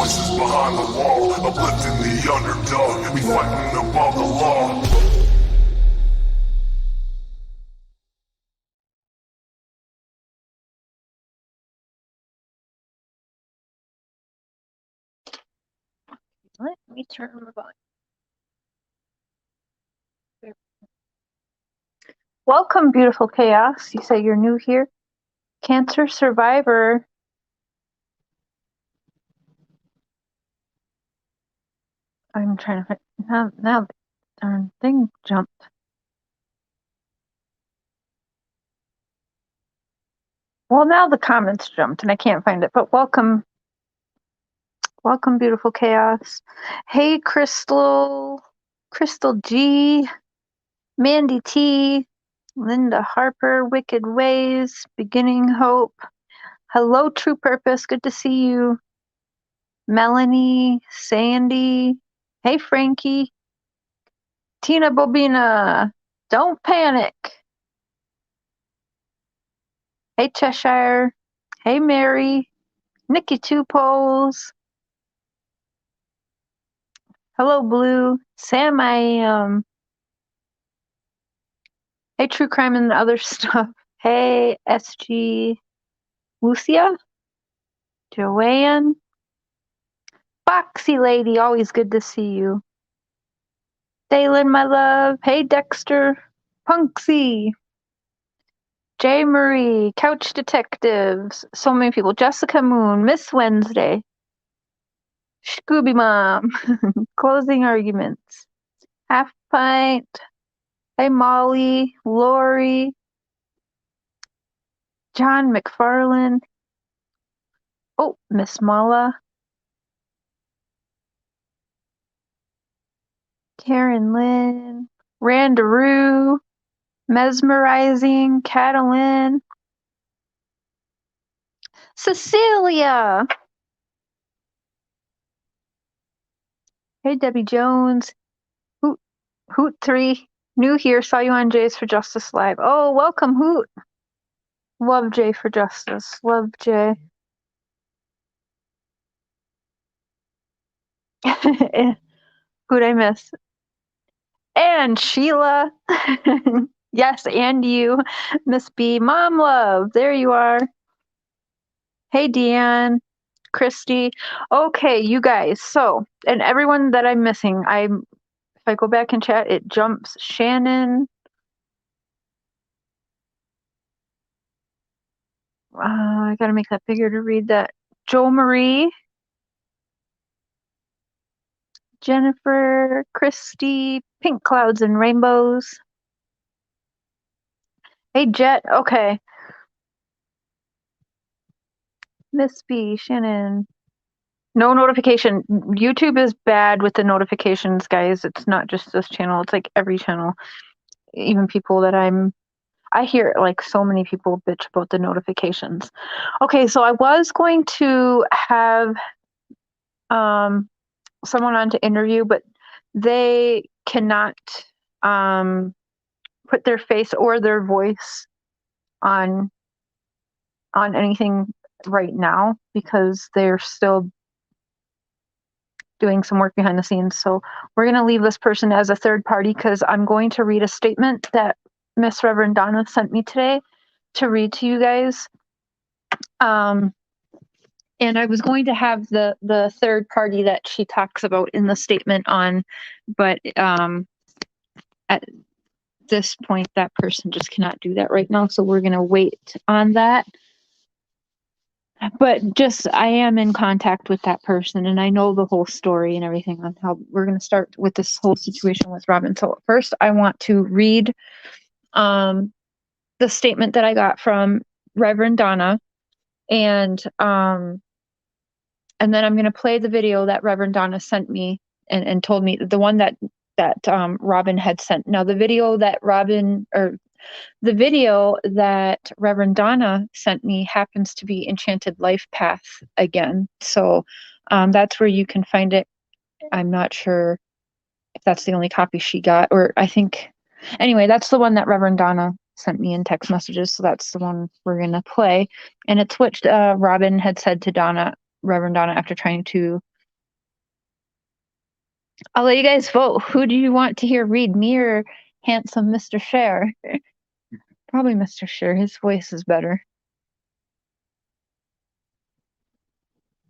voices behind the wall, uplifting the underdog. We fighting above the law. Let me turn the volume. Welcome, beautiful chaos. You say you're new here. Cancer survivor. I'm trying to find now the darn thing jumped. Well, now the comments jumped and I can't find it, but welcome. Welcome, beautiful chaos. Hey, Crystal G, Mandy T, Linda Harper, Wicked Ways, Beginning Hope. Hello, True Purpose. Good to see you. Melanie, Sandy. Hey, Frankie. Tina Bobina. Don't panic. Hey, Cheshire. Hey, Mary. Nikki Two Poles. Hello, Blue. Sam, I am. Hey, True Crime and other stuff. Hey, SG. Lucia. Joanne. Foxy Lady. Always good to see you. Dalen, my love. Hey, Dexter. Punksy. J. Marie, Couch Detectives, so many people. Jessica Moon, Miss Wednesday, Scooby Mom, Closing Arguments, Half Pint, Hey Molly, Lori, John McFarlane, oh, Miss Mala, Karen Lynn, Randaroo, Mesmerizing, Catalin, Cecilia. Hey, Debbie Jones. Hoot 3. New here. Saw you on J's for Justice Live. Oh, welcome, Hoot. Love J for Justice. Love J. Who'd I miss? And Sheila. Yes, and you. Miss B. Mom Love. There you are. Hey, Deanne. Christy. Okay, you guys. So, and everyone that I'm missing, if I go back and chat, it jumps. Shannon. I gotta make that bigger to read that. Jo Marie. Jennifer. Christy. Pink Clouds and Rainbows. Hey, Jet. Okay. Miss B. Shannon. No notification. YouTube is bad with the notifications, guys. It's not just this channel. It's like every channel. Even people that I hear like so many people bitch about the notifications. Okay, so I was going to have someone on to interview, but they cannot put their face or their voice on anything right now because they're still doing some work behind the scenes. So we're going to leave this person as a third party because I'm going to read a statement that Miss Reverend Donna sent me today to read to you guys. And I was going to have the third party that she talks about in the statement on, but at this point, that person just cannot do that right now. So we're going to wait on that. But I am in contact with that person and I know the whole story and everything on how we're going to start with this whole situation with Robin. So first I want to read the statement that I got from Reverend Donna and then I'm going to play the video that Reverend Donna sent me and told me, the one that Robin had sent. Now the video that Reverend Donna sent me happens to be Enchanted Life Path again. So that's where you can find it. I'm not sure if that's the only copy she got, or I think, anyway, that's the one that Reverend Donna sent me in text messages. So that's the one we're going to play. And it's what Robin had said to Reverend Donna, after trying to I'll let you guys vote. Who do you want to hear read, me or handsome Mr. Cher? Probably Mr. Cher. His voice is better.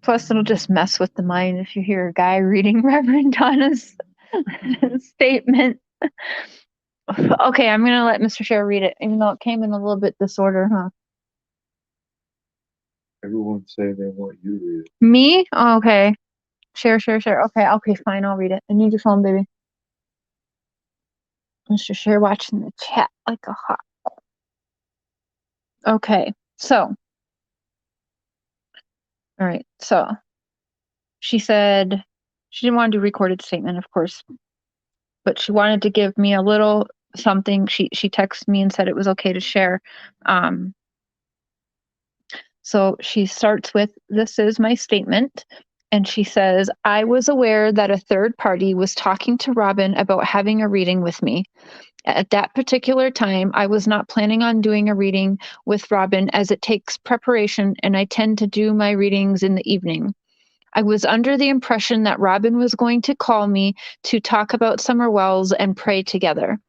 Plus, it'll just mess with the mind if you hear a guy reading Reverend Donna's statement. Okay, I'm gonna let Mr. Cher read it, even though it came in a little bit disorder, huh? Everyone say they want you to read it. Me? Oh, okay. Share. Okay, fine, I'll read it. I need your phone, baby. Mr. Cher watching the chat like a hawk. Okay, so. All right, so. She said she didn't want to do recorded statement, of course, but she wanted to give me a little something. She texted me and said it was okay to share. So she starts with, "This is my statement." And she says, "I was aware that a third party was talking to Robin about having a reading with me. At that particular time, I was not planning on doing a reading with Robin as it takes preparation and I tend to do my readings in the evening. I was under the impression that Robin was going to call me to talk about Summer Wells and pray together.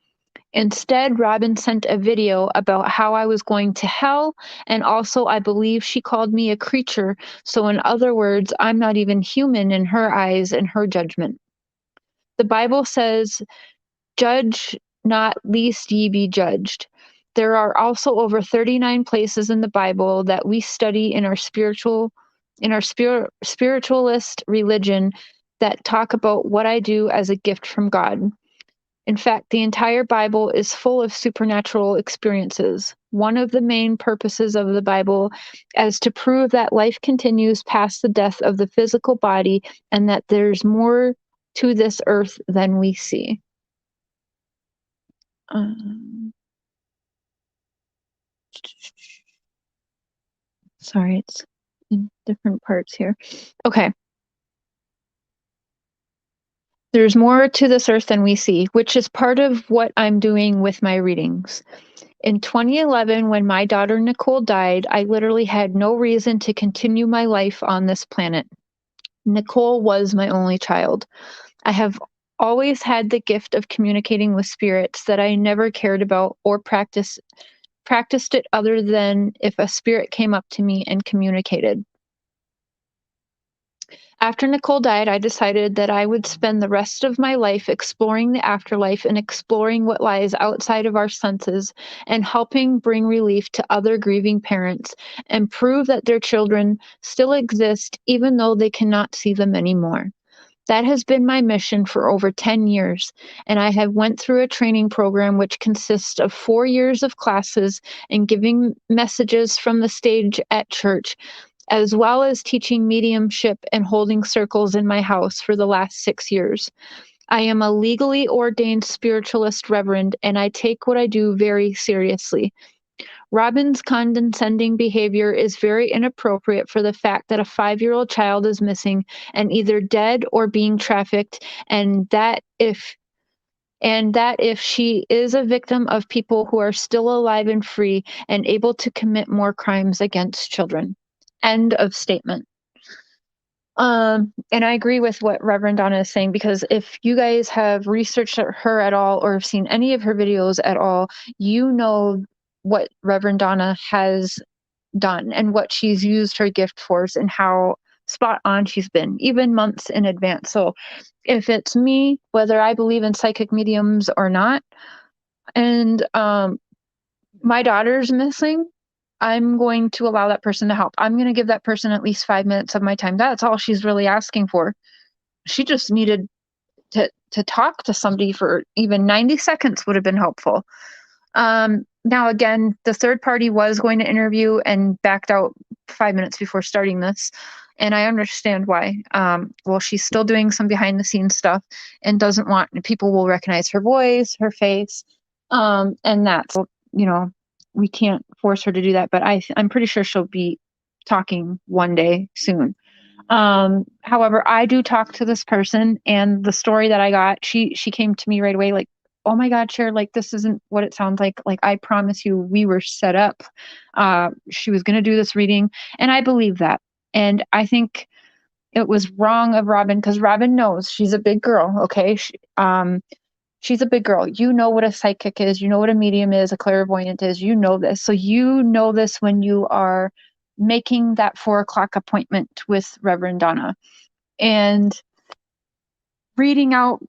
Instead, Robin sent a video about how I was going to hell, and also I believe she called me a creature, so in other words, I'm not even human in her eyes and her judgment. The Bible says, 'Judge not, lest ye be judged.' There are also over 39 places in the Bible that we study in our spiritualist religion that talk about what I do as a gift from God. In fact, the entire Bible is full of supernatural experiences. One of the main purposes of the Bible is to prove that life continues past the death of the physical body and that there's more to this earth than we see." Sorry, it's in different parts here. Okay. "There's more to this earth than we see, which is part of what I'm doing with my readings. In 2011, when my daughter Nicole died, I literally had no reason to continue my life on this planet. Nicole was my only child. I have always had the gift of communicating with spirits that I never cared about or practiced it other than if a spirit came up to me and communicated. After Nicole died, I decided that I would spend the rest of my life exploring the afterlife and exploring what lies outside of our senses and helping bring relief to other grieving parents and prove that their children still exist even though they cannot see them anymore. That has been my mission for over 10 years, and I have went through a training program which consists of 4 years of classes and giving messages from the stage at church, as well as teaching mediumship and holding circles in my house for the last 6 years. I am a legally ordained spiritualist reverend, and I take what I do very seriously. Robin's condescending behavior is very inappropriate for the fact that a 5-year-old child is missing and either dead or being trafficked, and that if she is a victim of people who are still alive and free and able to commit more crimes against children." End of statement. And I agree with what Reverend Donna is saying, because if you guys have researched her at all or have seen any of her videos at all, you know what Reverend Donna has done and what she's used her gift for and how spot on she's been, even months in advance. So if it's me, whether I believe in psychic mediums or not, and my daughter's missing, I'm going to allow that person to help. I'm going to give that person at least 5 minutes of my time. That's all she's really asking for. She just needed to talk to somebody for even 90 seconds would have been helpful. Now, again, the third party was going to interview and backed out 5 minutes before starting this. And I understand why. Well, she's still doing some behind the scenes stuff and doesn't want people will recognize her voice, her face, and that's, we can't force her to do that. But I'm pretty sure she'll be talking one day soon. However, I do talk to this person, and the story that I got, she came to me right away like, "Oh my God, Cher, like this isn't what it sounds like. Like, I promise you, we were set up." She was going to do this reading, and I believe that. And I think it was wrong of Robin, because Robin knows she's a big girl. Okay. She's a big girl. You know what a psychic is. You know what a medium is, a clairvoyant is. You know this. So you know this when you are making that 4 o'clock appointment with Reverend Donna and reading out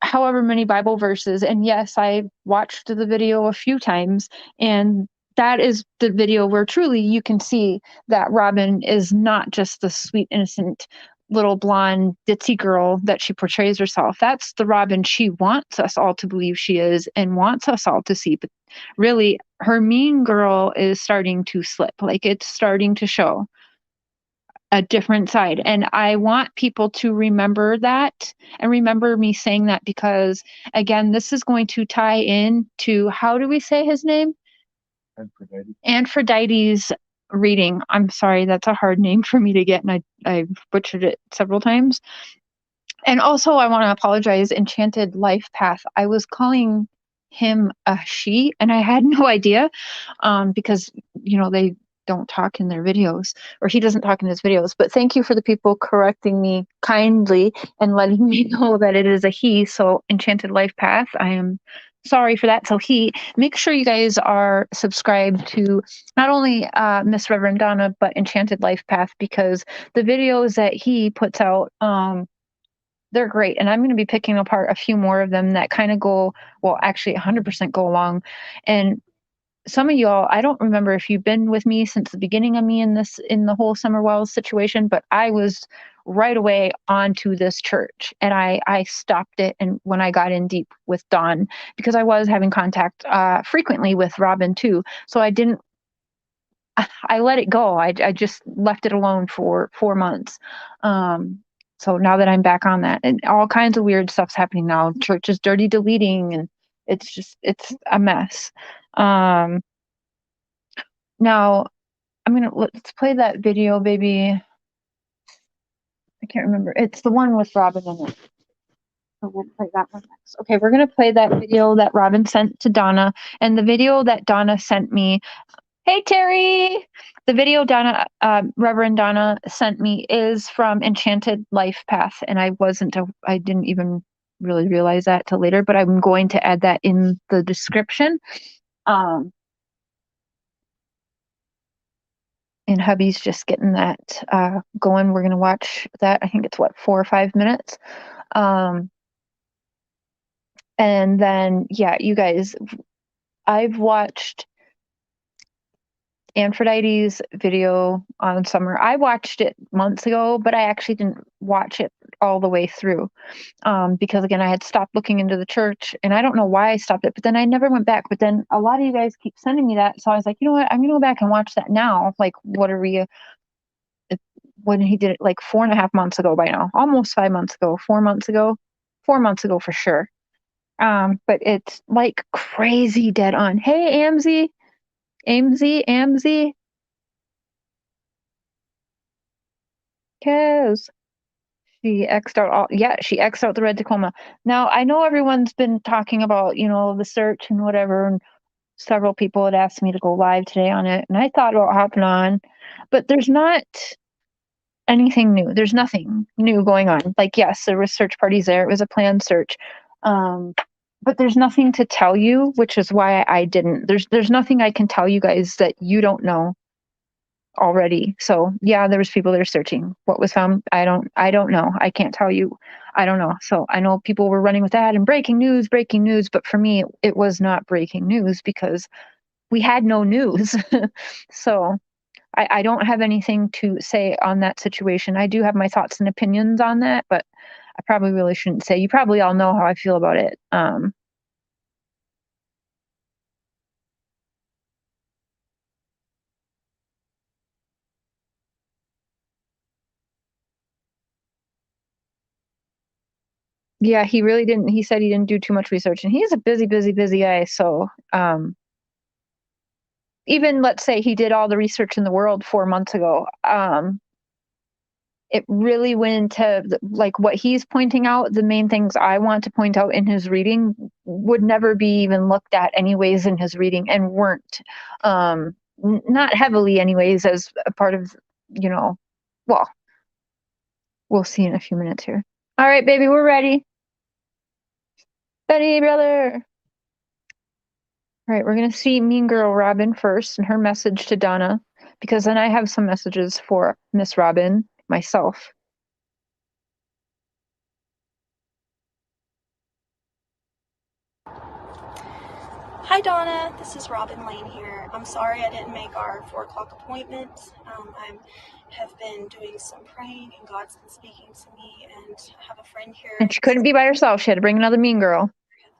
however many Bible verses. And yes, I watched the video a few times, and that is the video where truly you can see that Robin is not just the sweet, innocent little blonde ditzy girl that she portrays herself. That's the Robin she wants us all to believe she is and wants us all to see. But really, her mean girl is starting to slip. Like, it's starting to show a different side. And I want people to remember that and remember me saying that, because again, this is going to tie in to, how do we say his name? Antphrodite. Antphrodite's reading. I'm sorry, that's a hard name for me to get, and I butchered it several times. And also, I want to apologize, Enchanted Life Path. I was calling him a she, and I had no idea, because, they don't talk in their videos, or he doesn't talk in his videos. But thank you for the people correcting me kindly and letting me know that it is a he. So Enchanted Life Path, I am sorry for that. So make sure you guys are subscribed to not only Miss Reverend Donna, but Enchanted Life Path, because the videos that he puts out, they're great. And I'm going to be picking apart a few more of them that kind of go, well, actually 100% go along. And some of y'all, I don't remember if you've been with me since the beginning of me in the whole Summer Wells situation, but I was right away onto this church, and I stopped it. And when I got in deep with Dawn, because I was having contact frequently with Robin too. So I let it go. I just left it alone for 4 months. So now that I'm back on that, and all kinds of weird stuff's happening now, church is dirty deleting, and it's a mess. Now let's play that video, baby. I can't remember. It's the one with Robin in it. So we'll play that one next. Okay, we're gonna play that video that Robin sent to Donna, and the video that Donna sent me. Hey, Terry! The video Reverend Donna sent me is from Enchanted Life Path, and I didn't even really realize that till later, but I'm going to add that in the description. And hubby's just getting that going. We're going to watch that. I think it's 4 or 5 minutes. And then, yeah, you guys, I've watched Antphrodite's video on Summer. I watched it months ago, but I actually didn't watch it all the way through, because again, I had stopped looking into the church, and I don't know why I stopped it, but then I never went back. But then a lot of you guys keep sending me that, so I was like, you know what, I'm gonna go back and watch that now. Like, what are we? When he did it like 4.5 months ago by now, almost 5 months ago, 4 months ago, 4 months ago for sure. But it's like crazy dead on. Hey, Amzy, Kaz. She X'd out she X'd out the red Tacoma. Now, I know everyone's been talking about, the search and whatever, and several people had asked me to go live today on it, and I thought about hopping on, but there's not anything new. There's nothing new going on. Like, yes, there was search parties there. It was a planned search. But there's nothing to tell you, which is why I didn't. There's nothing I can tell you guys that you don't know already. So yeah, there was people that are searching. What was found, I don't know. I can't tell you. I don't know. So I know people were running with that and breaking news, but for me, it was not breaking news because we had no news. So I don't have anything to say on that situation. I do have my thoughts and opinions on that, but I probably really shouldn't say. You probably all know how I feel about it. Yeah, he really didn't. He said he didn't do too much research, and he's a busy, busy, busy guy. So even let's say he did all the research in the world 4 months ago, it really went into like what he's pointing out. The main things I want to point out in his reading would never be even looked at anyways in his reading, and weren't not heavily anyways as a part of, well, we'll see in a few minutes here. All right, baby, we're ready. Ready, brother. All right, we're going to see Mean Girl Robin first and her message to Donna, because then I have some messages for Miss Robin myself. Hi Donna, this is Robin Lane here. I'm sorry I didn't make our 4 o'clock appointment. I have been doing some praying and God's been speaking to me, and I have a friend here. And she couldn't be by herself. She had to bring another mean girl. Have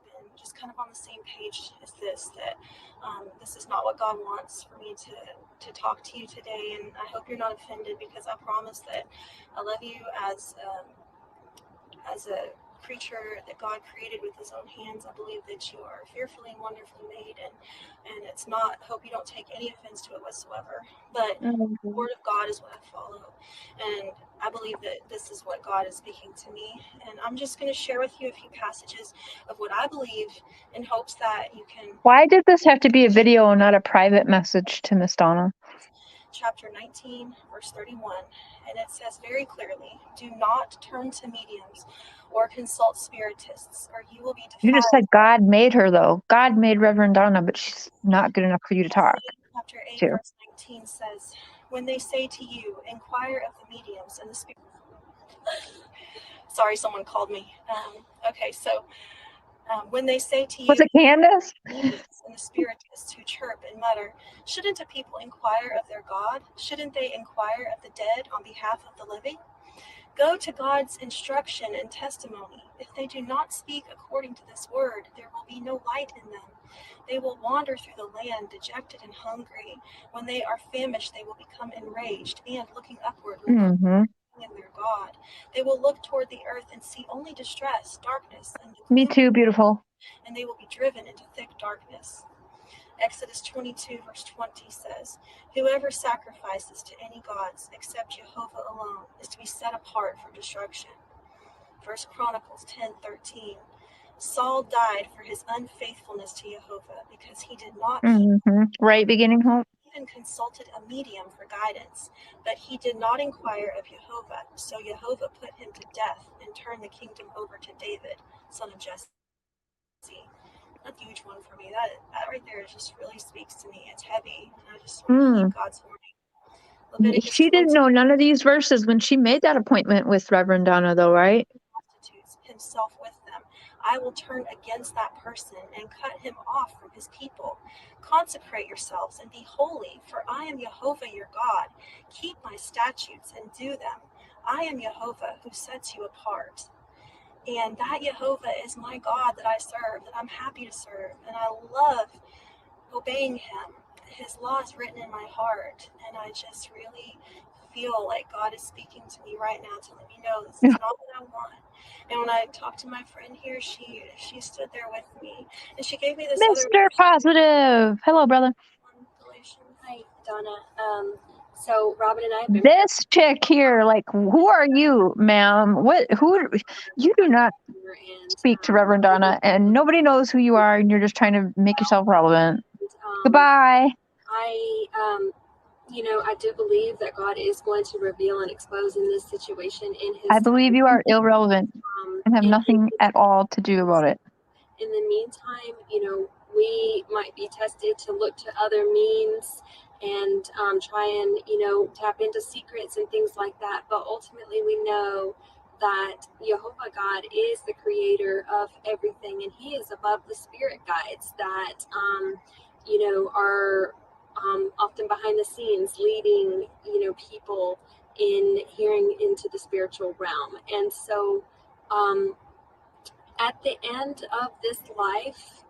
been just kind of on the same page as this, that this is not what God wants for me to talk to you today, and I hope you're not offended, because I promise that I love you as a creature that God created with his own hands. I believe that you are fearfully and wonderfully made, and it's not, hope you don't take any offense to it whatsoever, but the word of God is what I follow, and I believe that this is what God is speaking to me, and I'm just going to share with you a few passages of what I believe in hopes that you can. Why did this have to be a video and not a private message to Miss Donna? Chapter 19, verse 31, and it says very clearly, "Do not turn to mediums or consult spiritists, or you will be defiled." You just said God made her, though. God made Reverend Donna, but she's not good enough for you to talk Chapter 8, to. verse 19 says, "When they say to you, inquire of the mediums and the spirits." Sorry, someone called me. Okay, so when they say to you, Was it Candace? and the spiritists who chirp and mutter, shouldn't a people inquire of their God? Shouldn't they inquire of the dead on behalf of the living? Go to God's instruction and testimony. If they do not speak according to this word, there will be no light in them. They will wander through the land, dejected and hungry. When they are famished, they will become enraged, and looking upward, will look in their God. They will look toward the earth and see only distress, darkness, and the Me gloom, too, beautiful. and they will be driven into thick darkness. Exodus 22, verse 20 says, "Whoever sacrifices to any gods except Jehovah alone is to be set apart for destruction." 1 Chronicles 10:13, "Saul died for his unfaithfulness to Jehovah, because he did not Right, beginning hope. even consulted a medium for guidance, but he did not inquire of Jehovah. So Jehovah put him to death and turned the kingdom over to David, son of Jesse." That's a huge one for me. That right there just really speaks to me. It's heavy, and I just want to heed God's warning. She didn't know none of these verses when she made that appointment with Reverend Donna, though, right? Prostitutes himself with them. I will turn against that person and cut him off from his people. Consecrate yourselves and be holy, for I am Jehovah your God. Keep my statutes and do them. I am Jehovah who sets you apart. And that Jehovah is my God that I serve, that I'm happy to serve, and I love obeying him. His law is written in my heart, and I just really feel like God is speaking to me right now to let me know this is not what I want. And when I talked to my friend here, she stood there with me, and she gave me this Mr. Positive. Hello, brother. Hi, Donna. So Robin and I have been This chick here, like, who are you, ma'am? You do not speak to Reverend Donna, and nobody knows who you are, and you're just trying to make yourself relevant. Goodbye. I do believe that God is going to reveal and expose in this situation in his I believe you are irrelevant and have nothing at all to do about it. In the meantime, we might be tested to look to other means and try and, tap into secrets and things like that. But ultimately, we know that Jehovah God is the creator of everything, and he is above the spirit guides that, are often behind the scenes leading, people in hearing into the spiritual realm. And so, at the end of this life,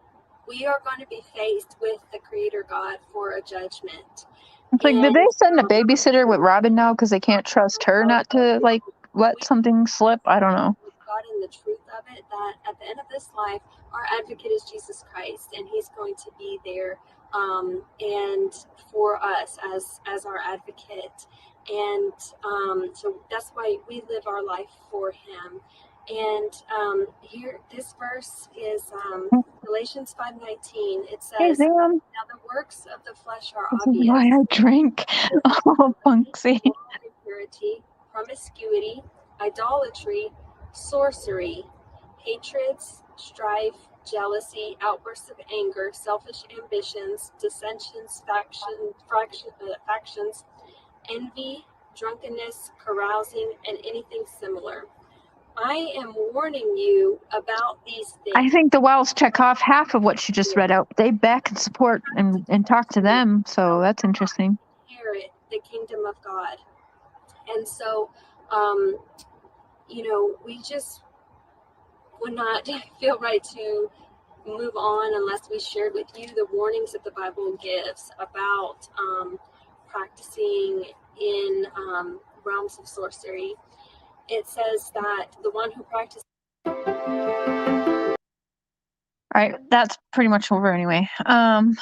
we are going to be faced with the Creator God for a judgment. It's like, did they send a babysitter with Robin now because they can't trust her not to, like, let something slip? I don't know. God in the truth of it, that at the end of this life, our advocate is Jesus Christ, and he's going to be there and for us as our advocate. And so that's why we live our life for him. And here, this verse is Galatians 5:19. It says, Hey, Sam. "Now the works of the flesh are This obvious: is why I drink. Oh, Funksy. impurity, promiscuity, idolatry, sorcery, hatreds, strife, jealousy, outbursts of anger, selfish ambitions, dissensions, factions, envy, drunkenness, carousing, and anything similar. I am warning you about these things. I think the Wells check off half of what she just read out. They back and support and talk to them, so that's interesting. Inherit the kingdom of God. And so, we just would not feel right to move on unless we shared with you the warnings that the Bible gives about practicing in realms of sorcery. It says that the one who practices. All right, that's pretty much over anyway.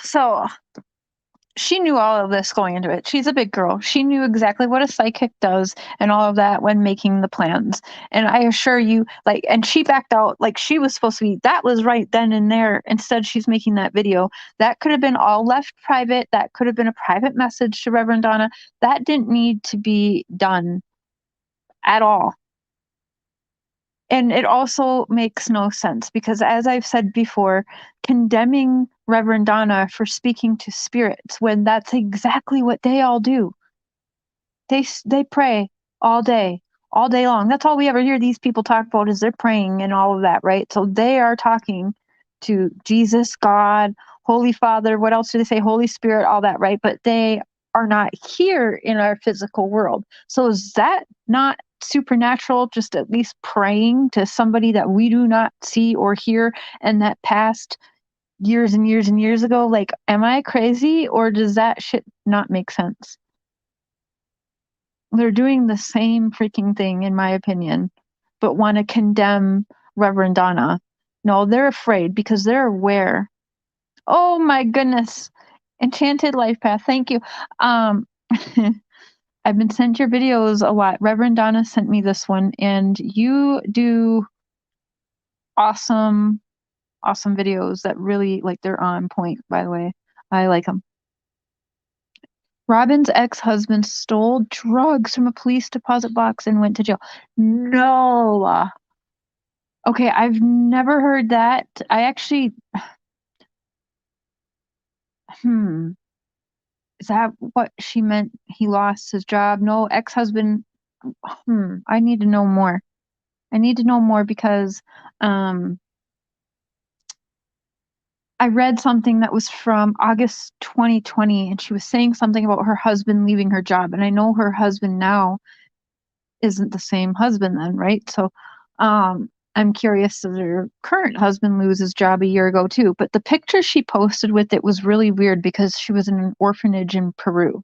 So she knew all of this going into it. She's a big girl. She knew exactly what a psychic does and all of that when making the plans. And I assure you, and she backed out like she was supposed to be. That was right then and there. Instead, she's making that video. That could have been all left private. That could have been a private message to Reverend Donna. That didn't need to be done at all. And it also makes no sense because, as I've said before, condemning Reverend Donna for speaking to spirits when that's exactly what they all do. They pray all day long. That's all we ever hear these people talk about is they're praying and all of that, right? So they are talking to Jesus, God, Holy Father. What else do they say? Holy Spirit, all that, right? But they are not here in our physical world. So is that not supernatural, just at least praying to somebody that we do not see or hear and that passed years and years and years ago? Like, am I crazy or does that shit not make sense? They're doing the same freaking thing, in my opinion, but want to condemn Reverend Donna. No, they're afraid because they're aware. Oh my goodness. Enchanted Life Path. Thank you. I've been sent your videos a lot. Reverend Donna sent me this one, and you do awesome videos that really, they're on point, by the way. I like them. Robin's ex-husband stole drugs from a police deposit box and went to jail. No. Okay, I've never heard that. I actually, is that what she meant? He lost his job? No, ex-husband. I need to know more. Because I read something that was from August 2020, and she was saying something about her husband leaving her job. And I know her husband now isn't the same husband then, right? So I'm curious, does her current husband lose his job a year ago too? But the picture she posted with it was really weird because she was in an orphanage in Peru.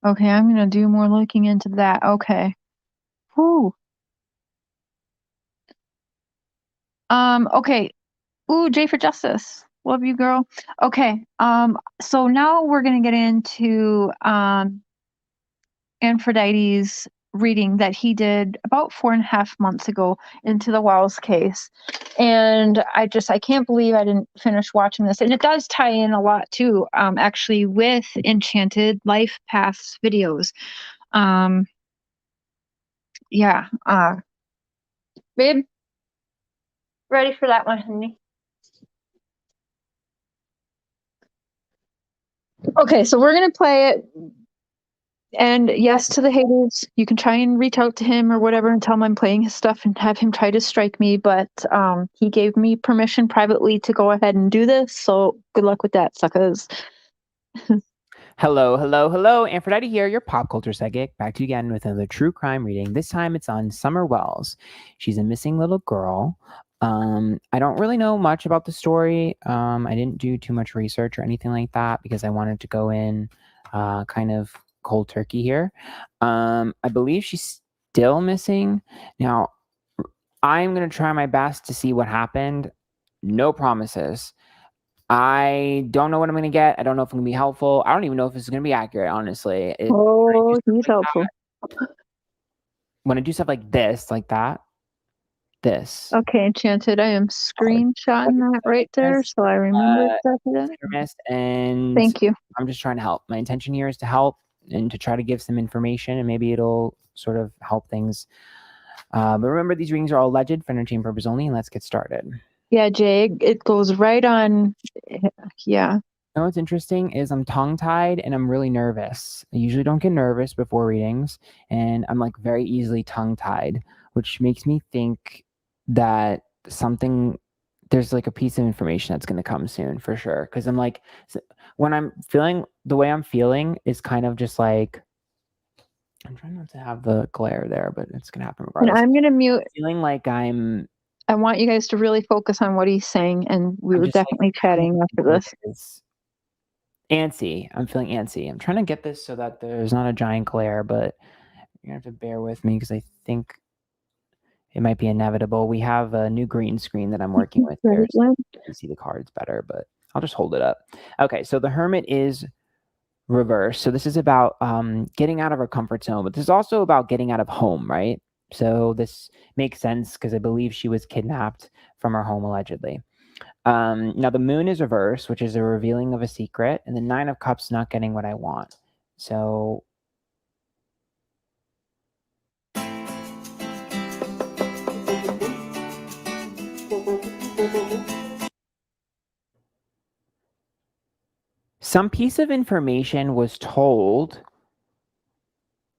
Okay, I'm going to do more looking into that. Okay. Whew. Okay. Ooh, J for Justice. Love you, girl. Okay. So now we're going to get into Antphrodite's reading that he did about 4.5 months ago into the Wells case. And I can't believe I didn't finish watching this. And it does tie in a lot too, actually, with Enchanted Life Path's videos. Yeah. Babe, ready for that one, honey? Okay, so we're going to play it. And yes, to the haters, you can try and reach out to him or whatever and tell him I'm playing his stuff and have him try to strike me. But he gave me permission privately to go ahead and do this. So good luck with that, suckers. Hello. Antphrodite here, your pop culture psychic, back to you again with another true crime reading. This time it's on Summer Wells. She's a missing little girl. I don't really know much about the story. I didn't do too much research or anything like that because I wanted to go in kind of cold turkey here. I believe she's still missing. Now, I'm going to try my best to see what happened. No promises. I don't know what I'm going to get. I don't know if I'm going to be helpful. I don't even know if it's going to be accurate, honestly. He's helpful. When I do stuff like this, like that, this. Okay, Enchanted. I am screenshotting that right there, so I remember exactly that. Miss, and Thank you. I'm just trying to help. My intention here is to help and to try to give some information, and maybe it'll sort of help things. But remember, these readings are all alleged for entertainment purpose only, and let's get started. Yeah, Jay, it goes right on. Yeah. You know what's interesting is I'm tongue-tied and I'm really nervous. I usually don't get nervous before readings, and I'm like very easily tongue-tied, which makes me think that there's like a piece of information that's going to come soon for sure. Because I'm like, when I'm feeling the way I'm feeling is kind of just like, I'm trying not to have the glare there, but it's going to happen And regardless. I'm going to mute. Feeling like I want you guys to really focus on what he's saying, and we were definitely chatting after this. Antsy. I'm feeling antsy. I'm trying to get this so that there's not a giant glare, but you're going to have to bear with me because I think it might be inevitable. We have a new green screen that I'm working with here, so you can see the cards better, but I'll just hold it up. Okay, so the Hermit is reversed. So this is about getting out of our comfort zone, but this is also about getting out of home, right? So this makes sense because I believe she was kidnapped from her home allegedly. Now the Moon is reversed, which is a revealing of a secret, and the Nine of Cups, not getting what I want. So some piece of information was told,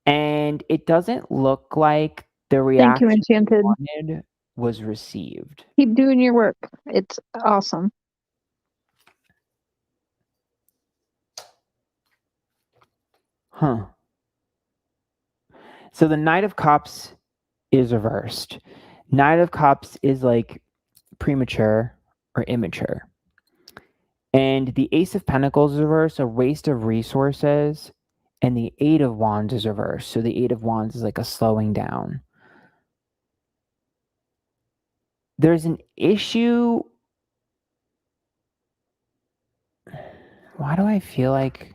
and it doesn't look like the reaction Enchanted. wanted was received. Keep doing your work. It's awesome. Huh. So the Knight of Cups is reversed. Knight of Cups is like premature or immature. And the Ace of Pentacles is reversed, a waste of resources. And the Eight of Wands is reversed. So the Eight of Wands is like a slowing down. There's an issue. Why do I feel like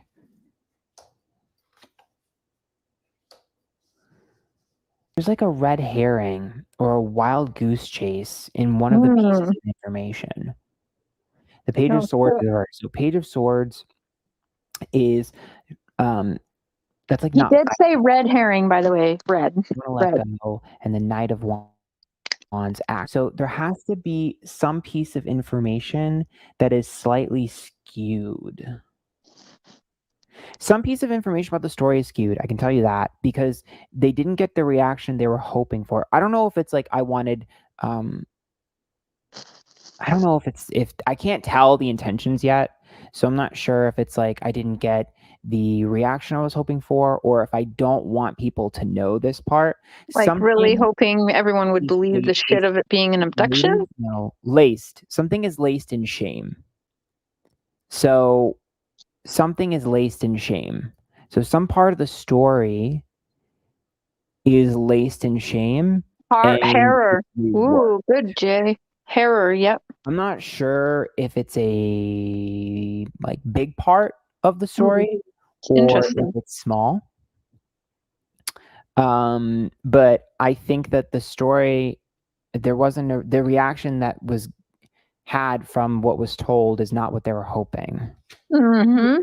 there's like a red herring or a wild goose chase in one of the pieces of information? The Page of Swords is reversed. So Page of Swords is that's like You not. did say red herring, by the way. Red. I'm gonna let go, and the Knight of Wands act. So there has to be some piece of information that is slightly skewed. Some piece of information about the story is skewed. I can tell you that because they didn't get the reaction they were hoping for. I don't know if it's like I wanted. I don't know if I can't tell the intentions yet, so I'm not sure if it's like I didn't get the reaction I was hoping for, or if I don't want people to know this part. Like really hoping everyone would believe the shit of it being an abduction? No, laced. Something is laced in shame. So something is laced in shame. So some part of the story is laced in shame. Horror. Ooh, good, Jay. Horror, yep. I'm not sure if it's a like big part of the story or if it's small. But I think that the story, there wasn't the reaction that was had from what was told is not what they were hoping. Mm-hmm.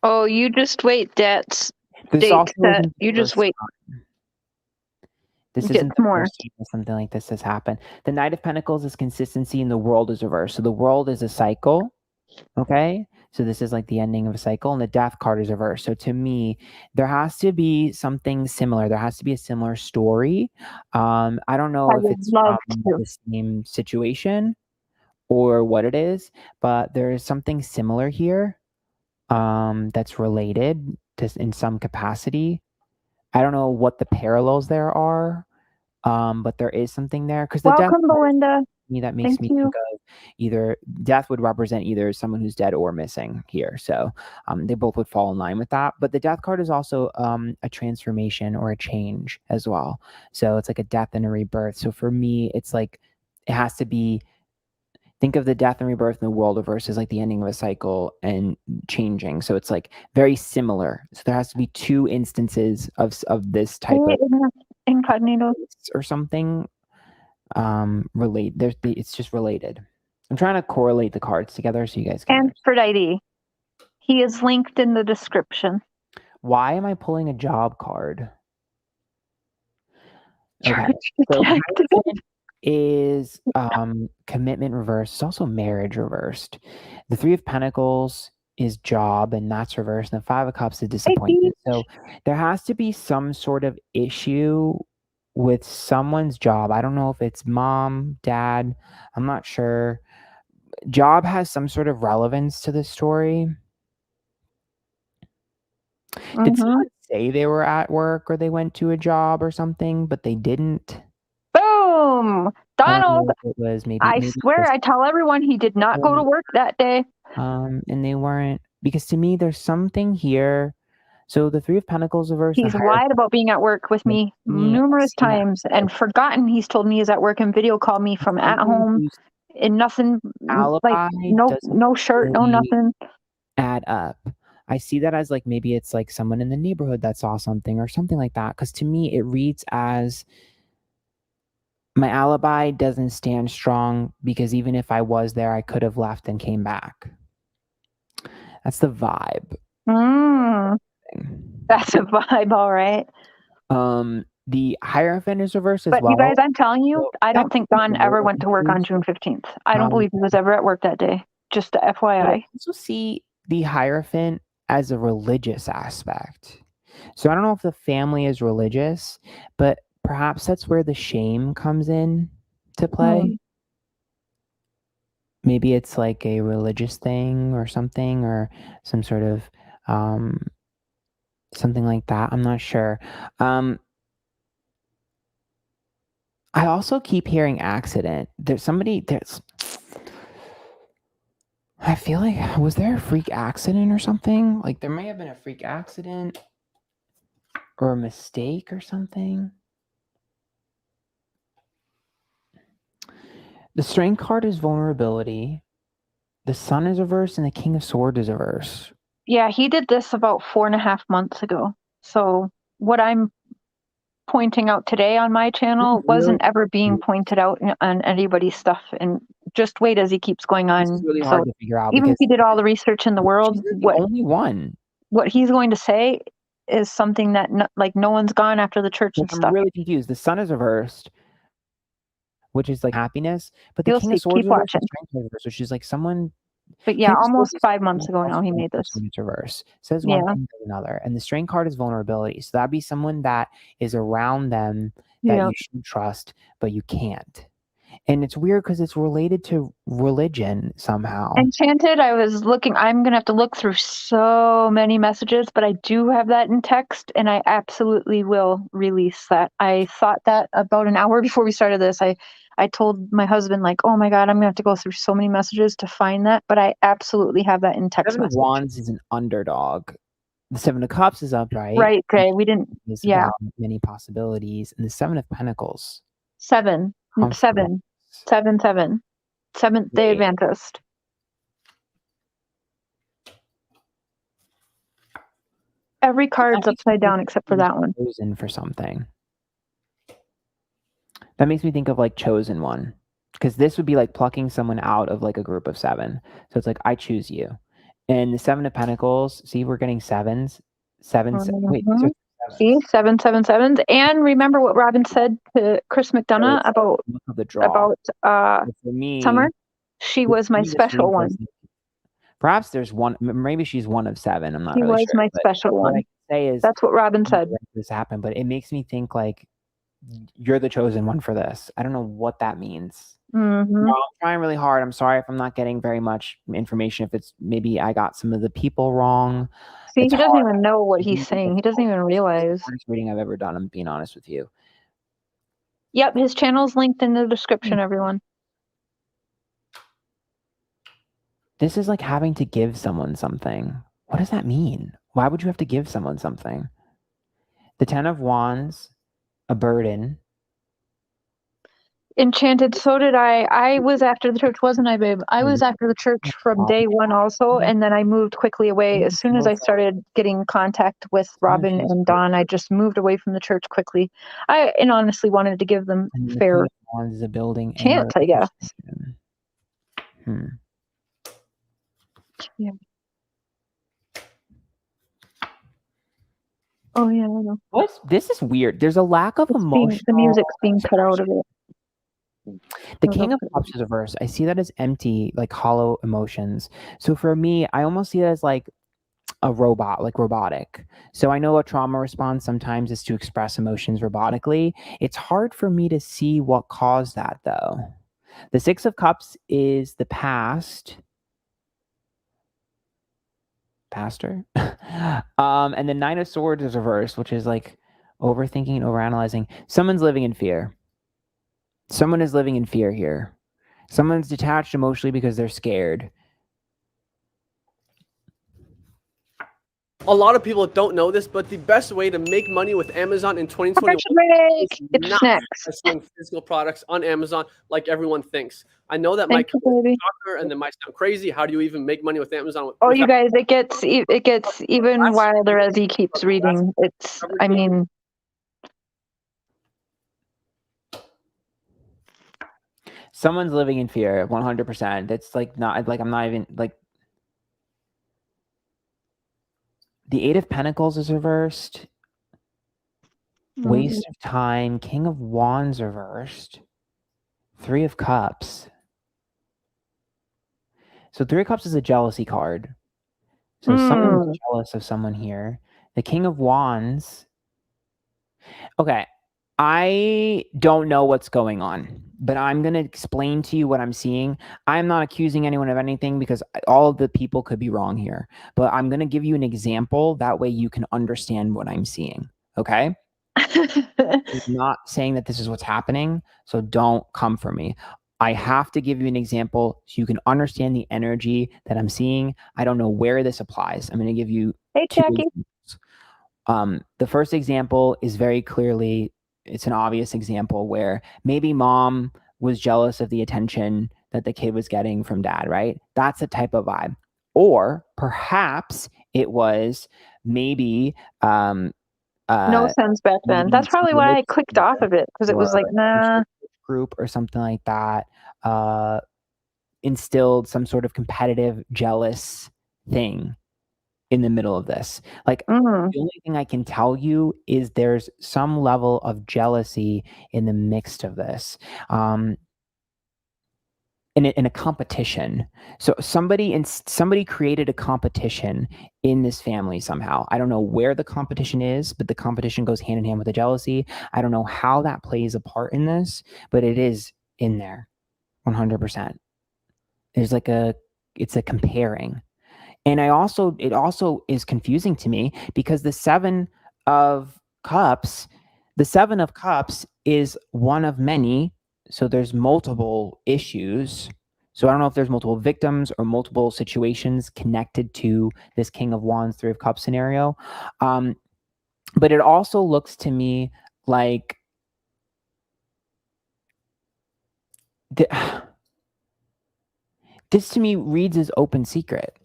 Oh, you just wait, that's date set. You just wait. This isn't the first time something like this has happened. The Knight of Pentacles is consistency and the world is reversed. So the world is a cycle. Okay. So this is like the ending of a cycle, and the Death card is reversed. So to me, there has to be something similar. There has to be a similar story. I don't know if it's from the same situation or what it is, but there is something similar here that's related to in some capacity. I don't know what the parallels there are, but there is something there because the Welcome, Belinda. That makes me think of either death would represent either someone who's dead or missing here. So they both would fall in line with that. But the Death card is also a transformation or a change as well. So it's like a death and a rebirth. So for me, it's like it has to be. Think of the death and rebirth in the world versus like the ending of a cycle and changing. So it's like very similar. So there has to be two instances of this type of. Incognito. or something. It's just related. I'm trying to correlate the cards together so you guys can understand. Antphrodite. He is linked in the description. Why am I pulling a job card? Okay. So Detective. Hierophant is commitment reversed. It's also marriage reversed. The Three of Pentacles is job, and that's reversed. And the Five of Cups is disappointment. So there has to be some sort of issue with someone's job. I don't know if it's mom, dad. I'm not sure. Job has some sort of relevance to the story. Did Mhm. someone say they were at work or they went to a job or something, but they didn't? Boom! I don't know Donald, if it was maybe I it swear was, I tell everyone he did not go to work that day. and they weren't, because to me there's something here. So the Three of Pentacles reversed. He's lied about being at work with me numerous times and forgotten he's told me he's at work and video called me from at home and nothing, alibi like no shirt, no really nothing. add up. I see that as like maybe it's like someone in the neighborhood that saw something or something like that. Because to me it reads as my alibi doesn't stand strong because even if I was there, I could have left and came back. That's the vibe. That's a vibe, all right. The Hierophant is reversed as but well. You guys, I'm telling you, So I don't think Don that's ever went to work on June 15th. I don't believe he was ever at work that day. Just a I FYI. also see the Hierophant as a religious aspect. So I don't know if the family is religious, but perhaps that's where the shame comes in to play. Maybe it's like a religious thing or something, or some sort of something like that. I'm not sure. I also keep hearing accident. I feel like, was there a freak accident or something? Like there may have been a freak accident or a mistake or something. The Strength card is vulnerability. The Sun is reversed and the King of Swords is reversed. Yeah, he did this about 4.5 months ago. So what I'm pointing out today on my channel wasn't ever being pointed out on anybody's stuff. And just wait as he keeps going on. This is really hard to figure out. Even if he did all the research in the world, the only one. What he's going to say is something that no one's gone after the church and stuff. I'm really confused. The Sun is reversed, which is like happiness, but the You'll King see, of Swords keep is reversed, watching. Strength is reversed, which is like someone. But yeah, almost 5 months ago now he made this. It's reverse. Says one thing, does another. And the Strength card is vulnerability. So that'd be someone that is around them that you should trust, but you can't. And it's weird because it's related to religion somehow. Enchanted, I was looking, I'm going to have to look through so many messages, but I do have that in text and I absolutely will release that. I thought that about an hour before we started this. I told my husband, like, oh my God, I'm going to have to go through so many messages to find that, but I absolutely have that in text. Seven of Wands is an underdog. The Seven of Cups is upright. Right, okay, we didn't, about many possibilities. And the Seven of Pentacles. Seventh day Adventist. Every card's upside down except for that one. Chosen for something. That makes me think of like chosen one, because this would be like plucking someone out of like a group of 7. So it's like, I choose you. And the Seven of Pentacles, see, we're getting sevens. Wait, see, 777s. And remember what Robin said to Chris McDonough about me, Summer? She was my special one. Perhaps there's one, maybe she's one of 7. I'm not she really was sure. My special one. What I can say is, that's what Robin said. This happened, but it makes me think like you're the chosen one for this. I don't know what that means. I'm trying really hard. I'm sorry if I'm not getting very much information. If it's maybe I got some of the people wrong. See, he doesn't even know what he's saying. He doesn't even realize. Hardest reading I've ever done. I'm being honest with you. Yep, his channel's linked in the description, everyone. This is like having to give someone something. What does that mean? Why would you have to give someone something? The Ten of Wands, a burden. Enchanted, so did I. I was after the church, wasn't I, babe? I was after the church from day one also, and then I moved quickly away. As soon as I started getting contact with Robin and Dawn, I just moved away from the church quickly. And honestly wanted to give them And the fair King of Wands is a building. chance, I guess. Hmm. Yeah. Oh yeah, I know. This is weird. There's a lack of emotional. The music's being cut out of it. The King of Cups is reversed. I see that as empty, like hollow emotions. So for me, I almost see it as like a robot, like robotic. So I know a trauma response sometimes is to express emotions robotically. It's hard for me to see what caused that though. The Six of Cups is the past. Pastor. And the Nine of Swords is reversed, which is like overthinking, overanalyzing. Someone's living in fear. Someone is living in fear here. Someone's detached emotionally because they're scared. A lot of people don't know this, but the best way to make money with Amazon in 2021 Break. is It's not snacks. by selling physical products on Amazon like everyone thinks. I know that Thank might you, come as a baby. shocker and that might sound crazy. How do you even make money with Amazon? Oh, you guys, it gets even wilder as he keeps reading. It's, I mean, Someone's living in fear, 100%. It's like not like I'm not even like the Eight of Pentacles is reversed. Waste of time. King of Wands reversed. Three of Cups. So Three of Cups is a jealousy card. So someone's jealous of someone here. The King of Wands. Okay. I don't know what's going on, but I'm going to explain to you what I'm seeing. I'm not accusing anyone of anything because all of the people could be wrong here, but I'm going to give you an example. That way you can understand what I'm seeing. Okay. I'm not saying that this is what's happening, so don't come for me. I have to give you an example so you can understand the energy that I'm seeing. I don't know where this applies. I'm going to give you hey, two Jackie. examples. The first example is very clearly, it's an obvious example where maybe mom was jealous of the attention that the kid was getting from dad, right? That's a type of vibe. Or perhaps it was maybe No sense back then. That's probably why I clicked off of it, because it was like, nah. Group or something like that instilled some sort of competitive, jealous thing in the middle of this. Like the only thing I can tell you is there's some level of jealousy in the midst of this. In a competition. So somebody created a competition in this family somehow. I don't know where the competition is, but the competition goes hand in hand with the jealousy. I don't know how that plays a part in this, but it is in there 100%. There's like it's a comparing. And it also is confusing to me because the Seven of Cups is one of many. So there's multiple issues. So I don't know if there's multiple victims or multiple situations connected to this King of Wands, Three of Cups scenario. But it also looks to me like this to me reads as open secret.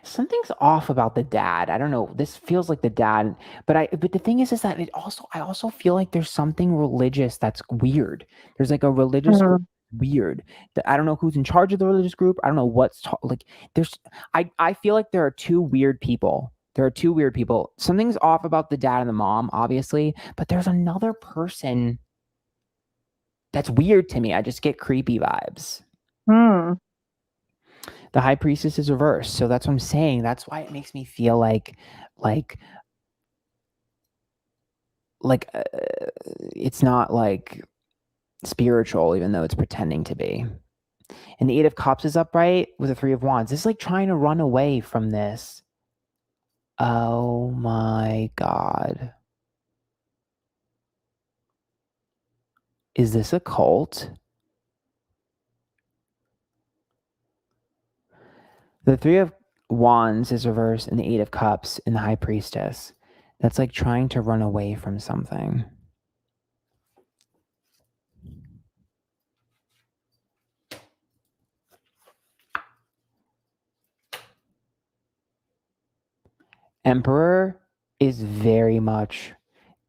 Something's off about the dad. I don't know. This feels like the dad, but the thing is that I also feel like there's something religious that's weird. There's like a religious group weird. I don't know who's in charge of the religious group. I don't know what's like. I feel like there are two weird people. Something's off about the dad and the mom, obviously, but there's another person that's weird to me. I just get creepy vibes. The High Priestess is reversed. So that's what I'm saying. That's why it makes me feel like it's not like spiritual, even though it's pretending to be. And the Eight of Cups is upright with the Three of Wands. This is like trying to run away from this. Oh my God. Is this a cult? The Three of Wands is reversed and the Eight of Cups and the High Priestess. that's like trying to run away from something. Emperor is very much,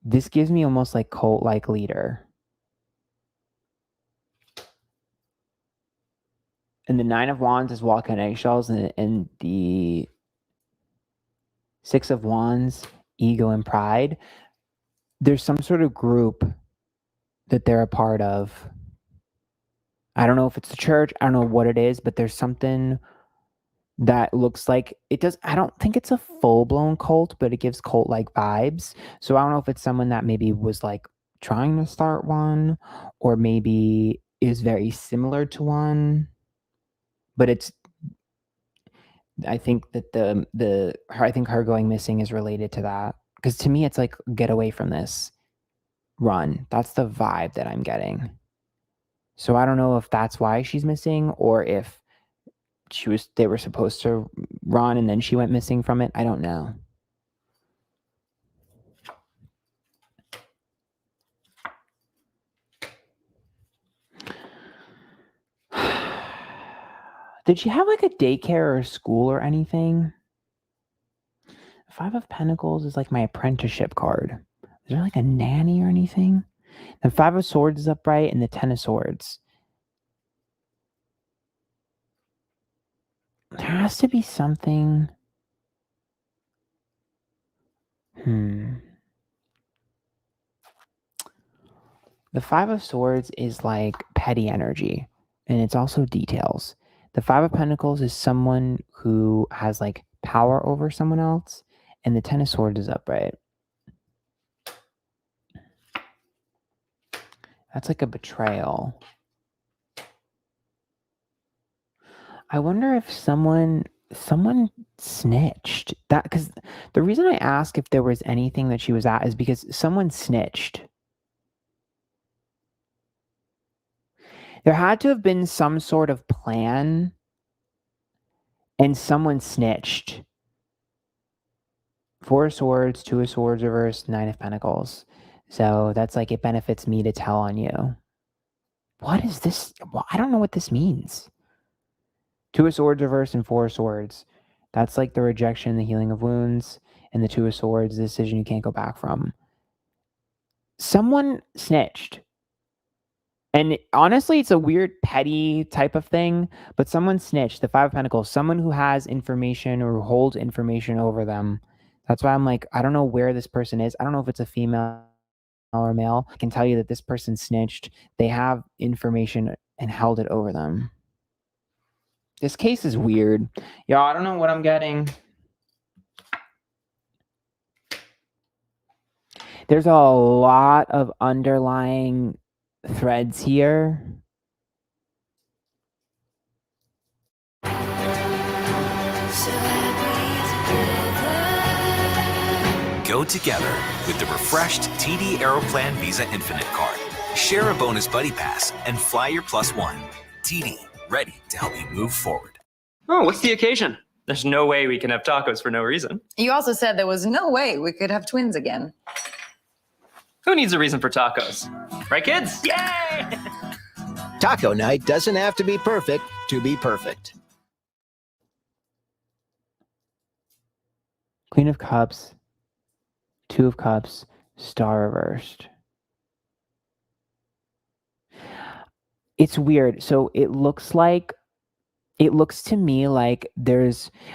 this gives me almost like cult-like leader. And the Nine of Wands is walking on eggshells, and the Six of Wands, ego and pride. There's some sort of group that they're a part of. I don't know if it's the church, I don't know what it is, but there's something that looks like it does. I don't think it's a full-blown cult, but it gives cult-like vibes. So I don't know if it's someone that maybe was like trying to start one, or maybe is very similar to one. But it's, I think that I think her going missing is related to that. Because to me, it's like, get away from this. Run. That's the vibe that I'm getting. So I don't know if that's why she's missing, or if they were supposed to run and then she went missing from it. I don't know. Did she have like a daycare or a school or anything? Five of Pentacles is like my apprenticeship card. Is there like a nanny or anything? The Five of Swords is upright, and the Ten of Swords. There has to be something. The Five of Swords is like petty energy, and it's also details. The Five of Pentacles is someone who has like power over someone else, and the Ten of Swords is upright. That's like a betrayal. I wonder if someone snitched. That, because the reason I ask if there was anything that she was at is because someone snitched. There had to have been some sort of plan, and someone snitched. Four of Swords, Two of Swords reversed, Nine of Pentacles. So that's like, it benefits me to tell on you. What is this? Well, I don't know what this means. Two of Swords reversed and Four of Swords. That's like the rejection, the healing of wounds, and the Two of Swords, the decision you can't go back from. Someone snitched. And honestly, it's a weird, petty type of thing, but someone snitched. The Five of Pentacles, someone who has information or holds information over them. That's why I'm like, I don't know where this person is. I don't know if it's a female or male. I can tell you that this person snitched. They have information and held it over them. This case is weird. Y'all, I don't know what I'm getting. There's a lot of underlying threads here. Go together with the refreshed TD Aeroplan Visa Infinite card. Share a bonus buddy pass and fly your +1. TD, ready to help you move forward. Oh, what's the occasion? There's no way we can have tacos for no reason. You also said there was no way we could have twins again. Who needs a reason for tacos? Right, kids? Yay! Taco night doesn't have to be perfect to be perfect. Queen of Cups, Two of Cups, Star reversed. It's weird. So it looks to me like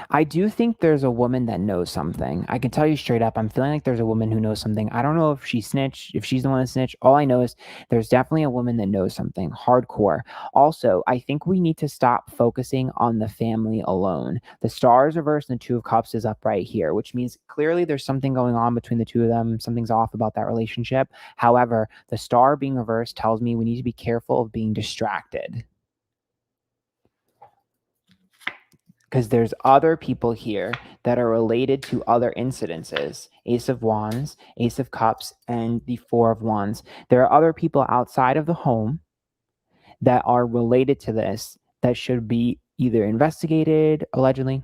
I do think there's a woman that knows something. I can tell you straight up, I'm feeling like there's a woman who knows something. I don't know if she snitched, if she's the one that snitched. All I know is there's definitely a woman that knows something, hardcore. Also, I think we need to stop focusing on the family alone. The Star is reversed and the Two of Cups is upright here, which means clearly there's something going on between the two of them. Something's off about that relationship. However, the Star being reversed tells me we need to be careful of being distracted. Because there's other people here that are related to other incidences. Ace of Wands, Ace of Cups, and the Four of Wands. There are other people outside of the home that are related to this that should be either investigated, allegedly,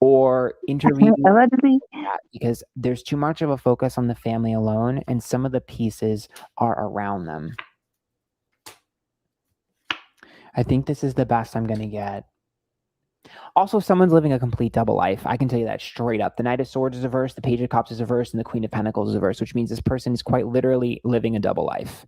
or intervene Allegedly. that, because there's too much of a focus on the family alone, and some of the pieces are around them. I think this is the best I'm going to get. Also, someone's living a complete double life. I can tell you that straight up. The Knight of Swords is a verse, the Page of Cups is a verse, and the Queen of Pentacles is a verse, which means this person is quite literally living a double life.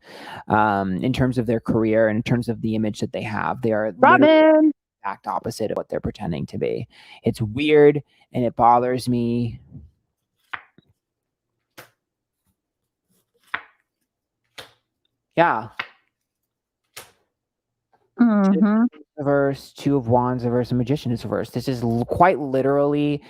In terms of their career and in terms of the image that they have, they are literally Robin. the exact opposite of what they're pretending to be. It's weird and it bothers me. Yeah. Mm-hmm. A verse, Two of Wands a verse, a Magician is a verse. This is quite literally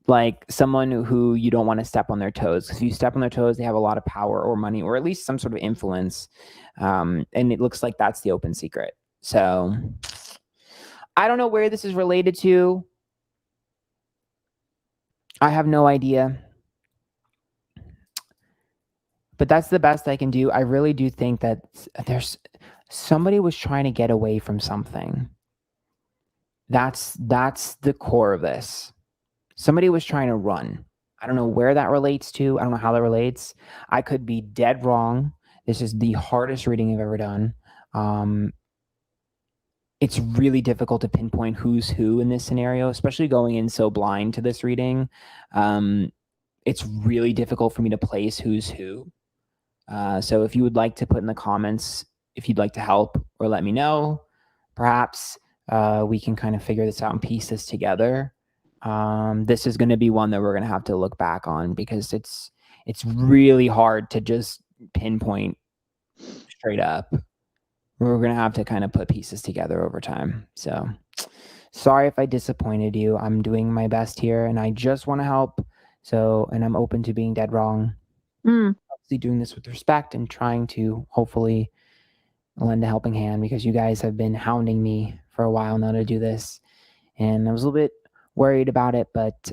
like someone who you don't want to step on their toes, because if you step on their toes, they have a lot of power or money or at least some sort of influence. And it looks like that's the open secret. So I don't know where this is related to. I have no idea. But that's the best I can do. I really do think that there's somebody was trying to get away from something. That's the core of this. Somebody was trying to run. I don't know where that relates to. I don't know how that relates. I could be dead wrong. This is the hardest reading I've ever done. It's really difficult to pinpoint who's who in this scenario, especially going in so blind to this reading. It's really difficult for me to place who's who. So if you would like to put in the comments, if you'd like to help or let me know, perhaps we can kind of figure this out and piece this together. This is going to be one that we're going to have to look back on, because it's really hard to just pinpoint straight up. We're going to have to kind of put pieces together over time. So sorry if I disappointed you. I'm doing my best here and I just want to help. So, and I'm open to being dead wrong. Obviously doing this with respect and trying to hopefully lend a helping hand, because you guys have been hounding me for a while now to do this. And I was a little bit worried about it, but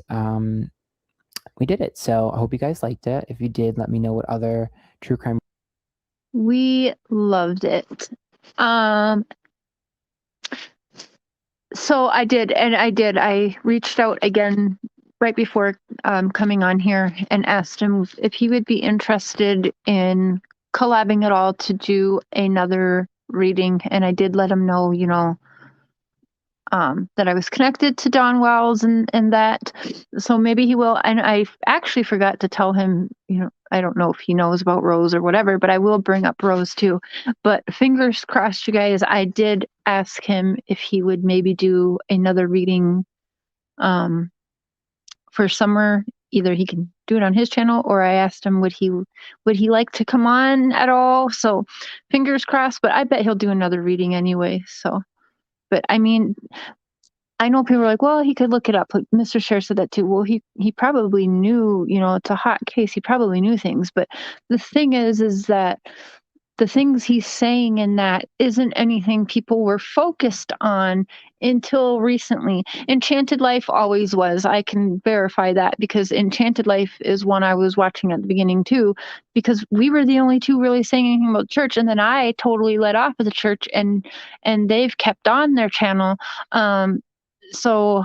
we did it. So I hope you guys liked it. If you did, let me know what other true crime. We loved it. So I did. I reached out again right before coming on here and asked him if he would be interested in collabing at all to do another reading. And I did let him know, that I was connected to Don Wells and that. So maybe he will. And I actually forgot to tell him, I don't know if he knows about Rose or whatever, but I will bring up Rose too. But fingers crossed, you guys. I did ask him if he would maybe do another reading for summer. Either he can do it on his channel, or I asked him would he like to come on at all. So fingers crossed, but I bet he'll do another reading anyway. So, but I mean, I know people are like, well, he could look it up. Like Mr. Share said that too. Well, he probably knew, it's a hot case. He probably knew things. But the thing is that the things he's saying in that isn't anything people were focused on until recently. Enchanted Life always was. I can verify that, because Enchanted Life is one I was watching at the beginning too, because we were the only two really saying anything about church. And then I totally let off of the church, and they've kept on their channel. So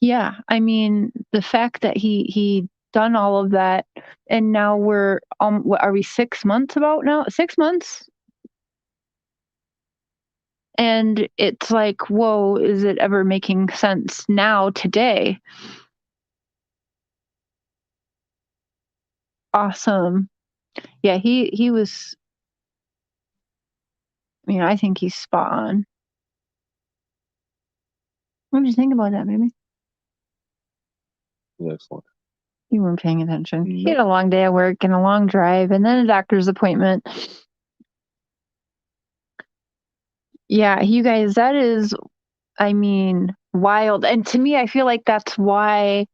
yeah, I mean, the fact that he done all of that, and now we're what are we 6 months about now? 6 months? And it's like, whoa, is it ever making sense now today? Awesome. Yeah, he was, I think he's spot on. What did you think about that, baby? Excellent. You weren't paying attention. He had a long day at work and a long drive and then a doctor's appointment. Yeah, you guys, that is, wild. And to me, I feel like that's why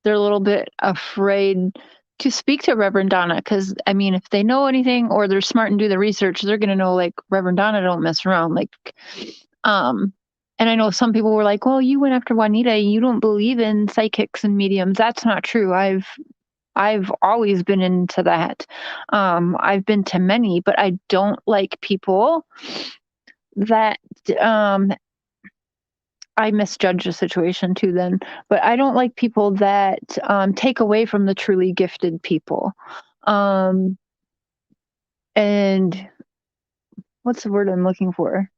they're a little bit afraid to speak to Reverend Donna. Because, if they know anything or they're smart and do the research, they're going to know, like, Reverend Donna don't mess around. And I know some people were like, well, you went after Juanita. You don't believe in psychics and mediums. That's not true. I've always been into that. I've been to many, but I don't like people that I misjudge the situation too then. But I don't like people that take away from the truly gifted people. And what's the word I'm looking for?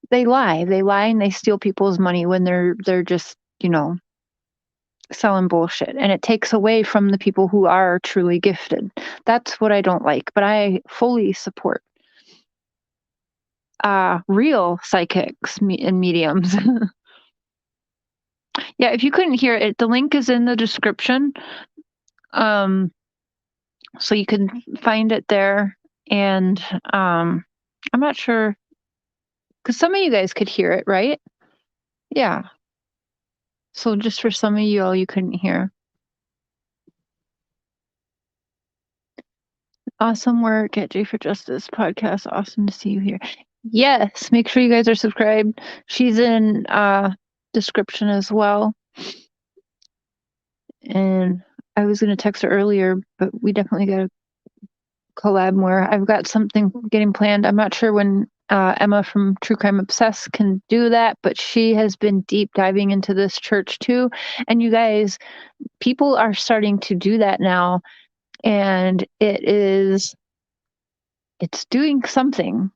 They lie and they steal people's money when they're just, selling bullshit, and it takes away from the people who are truly gifted. That's what I don't like, but I fully support real psychics and mediums. Yeah, if you couldn't hear it, the link is in the description. So you can find it there. And I'm not sure, because some of you guys could hear it, right? Yeah. So just for some of you all you couldn't hear. Awesome work at J for Justice podcast. Awesome to see you here. Yes, make sure you guys are subscribed. She's in description as well. And I was going to text her earlier, but we definitely got to collab more. I've got something getting planned. I'm not sure when Emma from True Crime Obsessed can do that, but she has been deep diving into this church too. And you guys, people are starting to do that now, and it's doing something.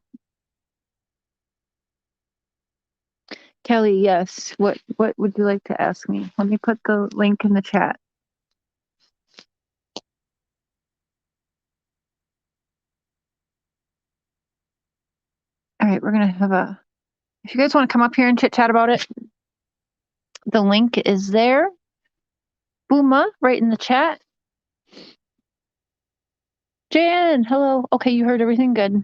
Kelly, yes. What would you like to ask me? Let me put the link in the chat. All right, we're gonna have if you guys want to come up here and chit chat about it, the link is there. Booma, right in the chat. Jan, hello. Okay, you heard everything good.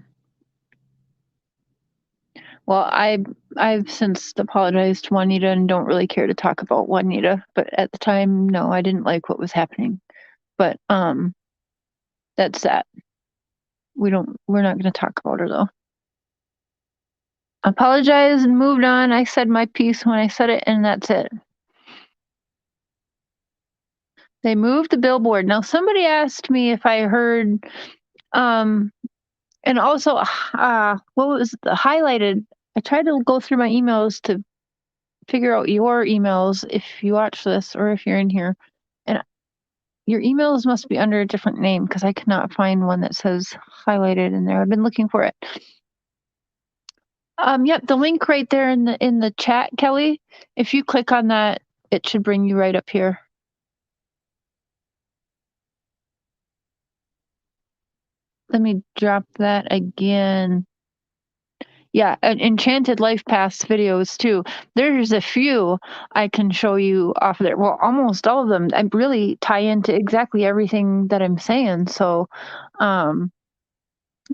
Well, I've since apologized to Juanita and don't really care to talk about Juanita, but at the time, no, I didn't like what was happening. But that's that. We're not gonna talk about her though. Apologize and moved on. I said my piece when I said it, and that's it. They moved the billboard. Now somebody asked me if I heard and also what was the highlighted. I tried to go through my emails to figure out your emails if you watch this or if you're in here. And your emails must be under a different name because I cannot find one that says highlighted in there. I've been looking for it. Yep, the link right there in the chat, Kelly. If you click on that, it should bring you right up here. Let me drop that again. Yeah, Enchanted Life Pass videos too. There's a few I can show you off there. Well, almost all of them. I really tie into exactly everything that I'm saying. So,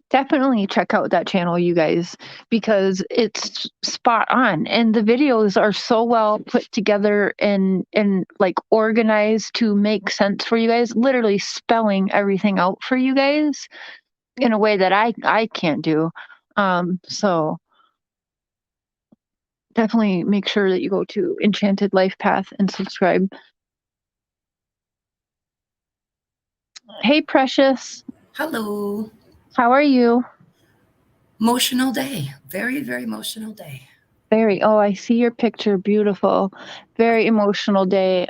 definitely check out that channel, you guys, because it's spot on. And the videos are so well put together and like organized to make sense for you guys, literally spelling everything out for you guys in a way that I can't do. So definitely make sure that you go to Enchanted Life Path and subscribe. Hey, Precious. Hello. How are you? Emotional day. Very, very emotional day. Very. Oh, I see your picture. Beautiful. Very emotional day.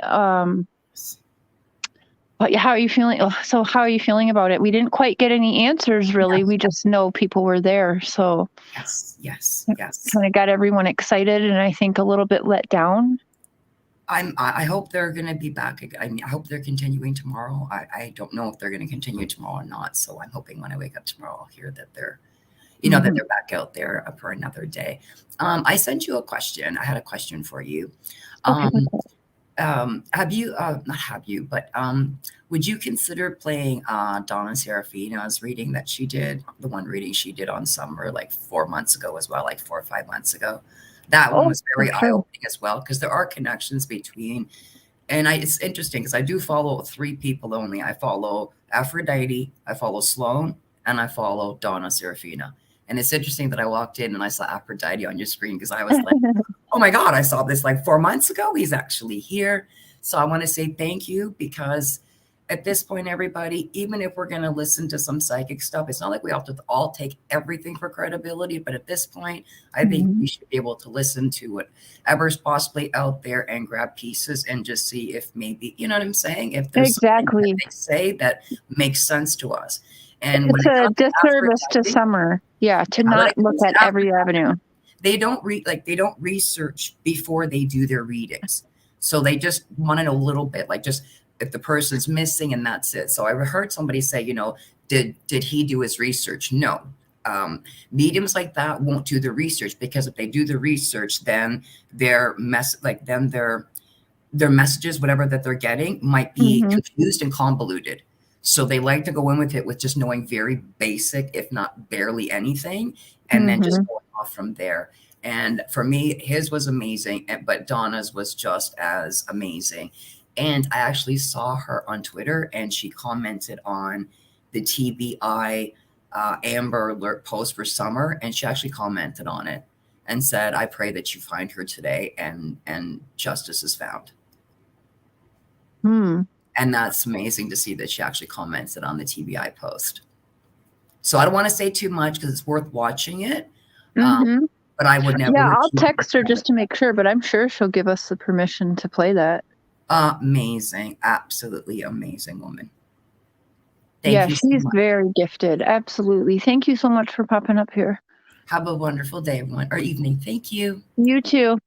But how are you feeling? So how are you feeling about it? We didn't quite get any answers, really. Yes. We just know people were there. So Yes. Kind of got everyone excited and I think a little bit let down. I hope they're going to be back. I mean, I hope they're continuing tomorrow. I don't know if they're going to continue tomorrow or not. So I'm hoping when I wake up tomorrow, I'll hear that they're, that they're back out there for another day. I sent you a question. I had a question for you. Okay. Would you consider playing Donna Serafina's reading that she did, the one reading she did on Summer like 4 months ago as well, like 4 or 5 months ago? That one was very eye-opening as well, because there are connections between, and it's interesting because I do follow 3 people only. I follow Aphrodite, I follow Sloan, and I follow Donna Serafina. And it's interesting that I walked in and I saw Aphrodite on your screen because I was like, oh my God, I saw this like 4 months ago. He's actually here. So I want to say thank you because at this point, everybody, even if we're going to listen to some psychic stuff, it's not like we have to all take everything for credibility. But at this point, I think we should be able to listen to whatever's possibly out there and grab pieces and just see if maybe, you know what I'm saying? If there's something that they say that makes sense to us. And it's a disservice to Summer. Yeah, to not look at every avenue. They don't research before they do their readings. So they just want to know a little bit, like just if the person's missing and that's it. So I heard somebody say, you know, did he do his research? No. Mediums like that won't do the research, because if they do the research, then their messages, whatever that they're getting, might be confused and convoluted. So they like to go in with it with just knowing very basic, if not barely anything, and then just going off from there. And for me, his was amazing, but Donna's was just as amazing. And I actually saw her on Twitter, and she commented on the TBI Amber Alert post for Summer, and she actually commented on it and said, "I pray that you find her today and justice is found." And that's amazing to see that she actually commented on the TBI post. So I don't want to say too much because it's worth watching it. But I would never. Yeah, I'll text her just to make sure, but I'm sure she'll give us the permission to play that. Amazing. Absolutely amazing woman. Thank you. She's very gifted. Absolutely. Thank you so much for popping up here. Have a wonderful day, everyone, or evening. Thank you. You too.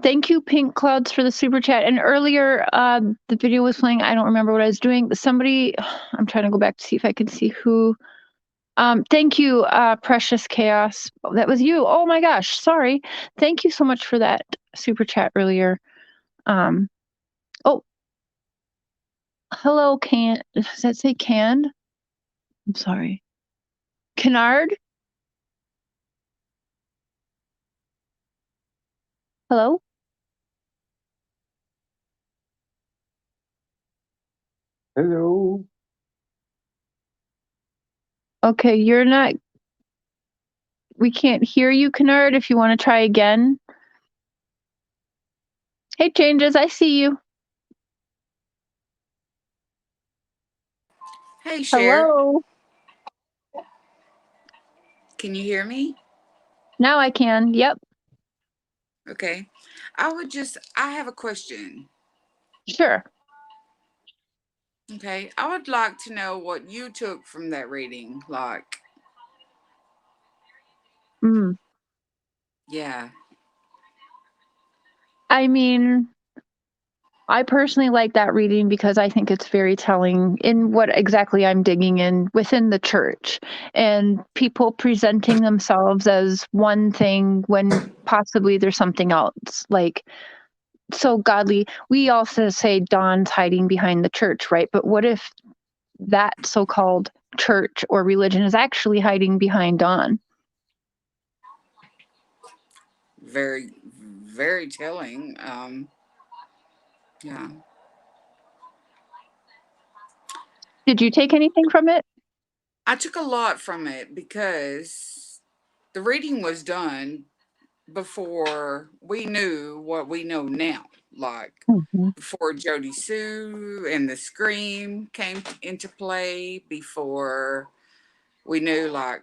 Thank you, Pink Clouds, for the super chat. And earlier, the video was playing. I don't remember what I was doing. Somebody, I'm trying to go back to see if I can see who. Thank you, Precious Chaos. That was you. Oh my gosh. Sorry. Thank you so much for that super chat earlier. Oh, hello, does that say canned? I'm sorry. Kennard? Hello? Hello. Okay, you're not. We can't hear you, Kennard, if you want to try again. Hey, Changes, I see you. Hey, Cher. Hello? Can you hear me? Now I can. Yep. Okay. I have a question. Sure. Okay. I would like to know what you took from that reading. Like, yeah. I mean, I personally like that reading because I think it's very telling in what exactly I'm digging in within the church, and people presenting themselves as one thing when possibly there's something else. Like, so godly. We also say Dawn's hiding behind the church, right? But what if that so-called church or religion is actually hiding behind Dawn? Very, very telling. Yeah. Did you take anything from it? I took a lot from it because the reading was done before we knew what we know now. Like, before Jody Sue and the Scream came into play, before we knew, like,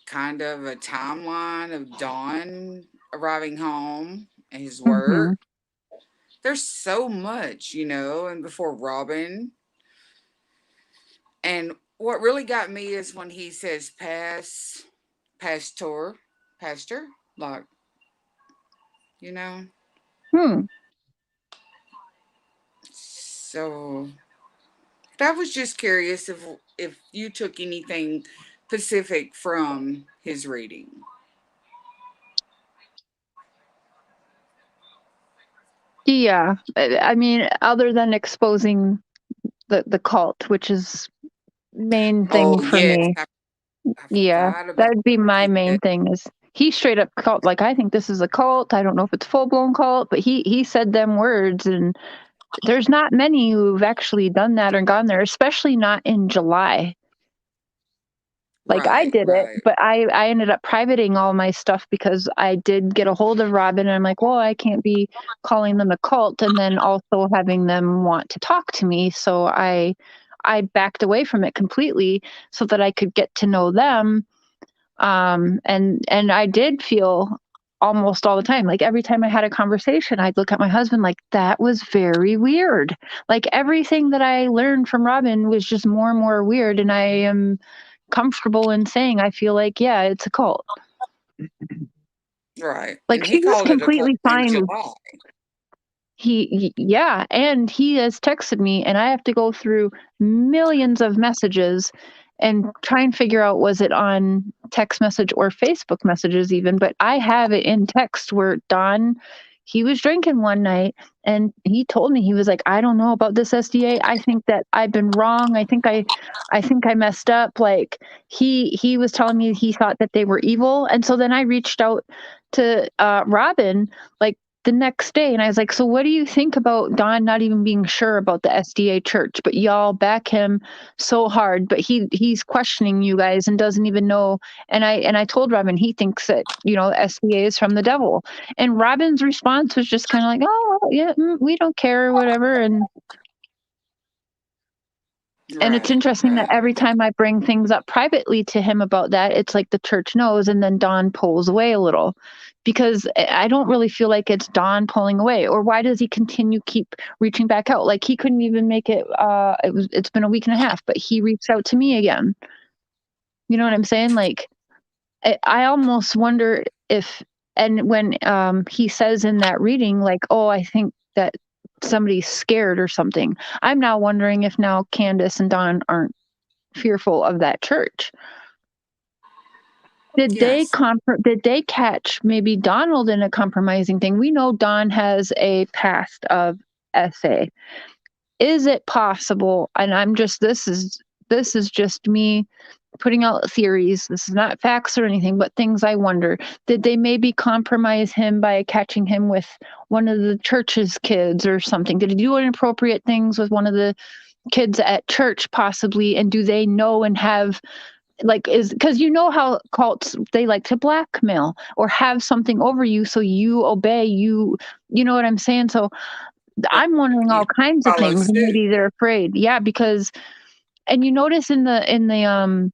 kind of a timeline of Dawn arriving home and his work. There's so much, and before Robin. And what really got me is when he says pastor, like, So I was just curious if you took anything specific from his reading. Yeah, I mean, other than exposing the cult, which is main thing for me. Yeah, that would be my main thing. Is he straight up cult? Like, I think this is a cult. I don't know if it's full blown cult, but he said them words, and there's not many who've actually done that or gone there, especially not in July. Like I Right, did it, right. but I ended up privating all my stuff because I did get a hold of Robin, and I'm like, well, I can't be calling them a cult and then also having them want to talk to me. So I backed away from it completely so that I could get to know them. And I did feel almost all the time, like every time I had a conversation, I'd look at my husband like, that was very weird. Like everything that I learned from Robin was just more and more weird. And I am comfortable in saying, I feel like, yeah, it's a cult. Right. Like And she he was called it a cult completely in fine. July. Yeah, and he has texted me, and I have to go through millions of messages and try and figure out, was it on text message or Facebook messages even, but I have it in text where Don, he was drinking one night and he told me, he was like, I don't know about this SDA. I think that I've been wrong. I think I messed up. Like he was telling me he thought that they were evil. And so then I reached out to Robin like the next day, and I was like, so what do you think about Don not even being sure about the SDA church, but y'all back him so hard, but he's questioning you guys and doesn't even know. And I told Robin, he thinks that, you know, SDA is from the devil. And Robin's response was just kind of like, oh well, yeah, we don't care or whatever. And it's Right, interesting that right. every time I bring things up privately to him about that, it's like the church knows, and then Don pulls away a little, because I don't really feel like it's Don pulling away. Or why does he keep reaching back out? Like he couldn't even make it. It's been a week and a half, but he reached out to me again. You know what I'm saying? Like I almost wonder if, and when he says in that reading, like, oh, I think that somebody's scared or something. I'm now wondering if now Candace and Don aren't fearful of that church. Did Yes. they catch maybe Donald in a compromising thing? We know Don has a past of SA. Is it possible? And this is just me putting out theories. This is not facts or anything, but things I wonder. Did they maybe compromise him by catching him with one of the church's kids or something? Did he do inappropriate things with one of the kids at church possibly? And do they know and have, like, is because you know how cults, they like to blackmail or have something over you so you obey, you know what I'm saying? So I'm wondering You all kinds of follow things. suit. Maybe they're afraid. Yeah, because, and you notice in the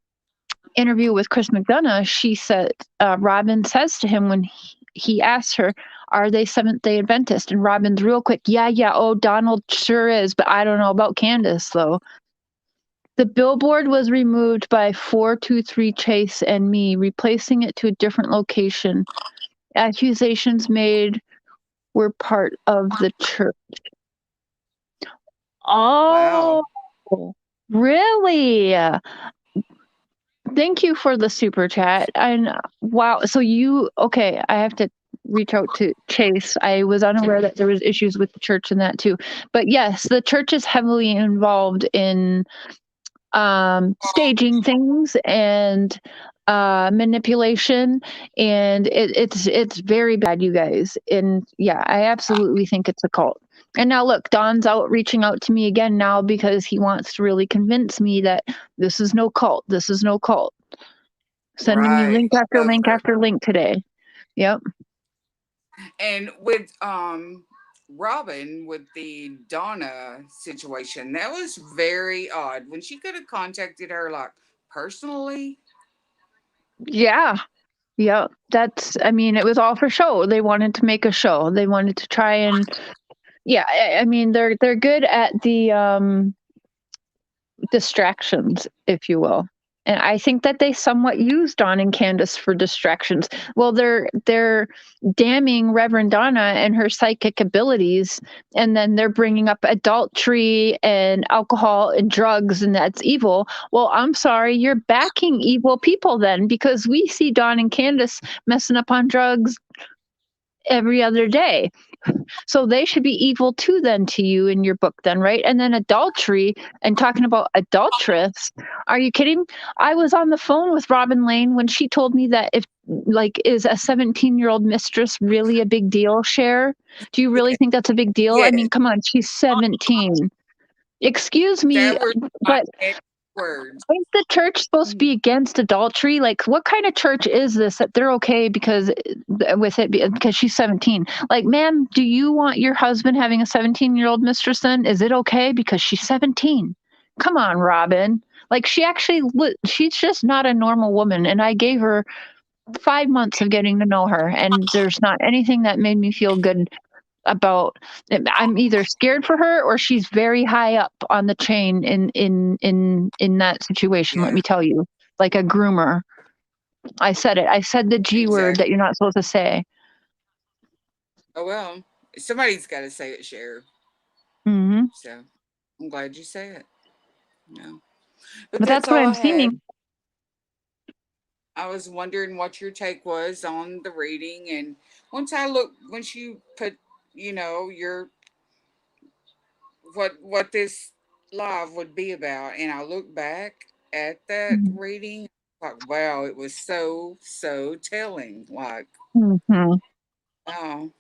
interview with Chris McDonough, she said, Robin says to him when he asks her, are they Seventh-day Adventist? And Robin's real quick, yeah, oh, Donald sure is, but I don't know about Candace, though. The billboard was removed by 423 Chase and me, replacing it to a different location. Accusations made were part of the church. Wow. Oh, really? Thank you for the super chat. And wow, so okay, I have to reach out to Chase. I was unaware that there was issues with the church and that too. But yes, the church is heavily involved in staging things and manipulation, and it's very bad, you guys. And yeah, I absolutely think it's a cult. And now look, Don's reaching out to me again now because he wants to really convince me that this is no cult. This is no cult. Sending me Right. link after Love link her. after link today. Yep. And with Robin, with the Donna situation, that was very odd. When she could have contacted her like personally. Yeah. Yep. I mean, it was all for show. They wanted to make a show. They wanted to try and, yeah, I mean, they're good at the distractions, if you will. And I think that they somewhat used Dawn and Candace for distractions. Well, they're damning Reverend Donna and her psychic abilities, and then they're bringing up adultery and alcohol and drugs, and that's evil. Well, I'm sorry, you're backing evil people then, because we see Dawn and Candace messing up on drugs every other day. So they should be evil too then to you in your book then, right? And then adultery, and talking about adulteress. Are you kidding? I was on the phone with Robin Lane when she told me that if, like, is a 17-year-old mistress really a big deal, Cher? Do you really think that's a big deal? I Yes. mean, come on, she's 17. Excuse me, That was but words. Ain't the church supposed to be against adultery? Like, what kind of church is this that they're okay because with it because she's 17? Like, ma'am, do you want your husband having a 17-year-old mistress? Then is it okay because she's 17? Come on, Robin. Like, she's just not a normal woman, and I gave her 5 months of getting to know her, and there's not anything that made me feel good about. I'm either scared for her or she's very high up on the chain in that situation. Let me tell you, like a groomer. I said it. I said the G word that you're not supposed to say. Oh well, somebody's got to say it, Cher. Mm-hmm. So I'm glad you say it. No, But that's what all I'm I had. seeing. I was wondering what your take was on the reading, and once you put, your what this live would be about, and I look back at that reading, like wow, it was so telling. Like, Mm-hmm. oh,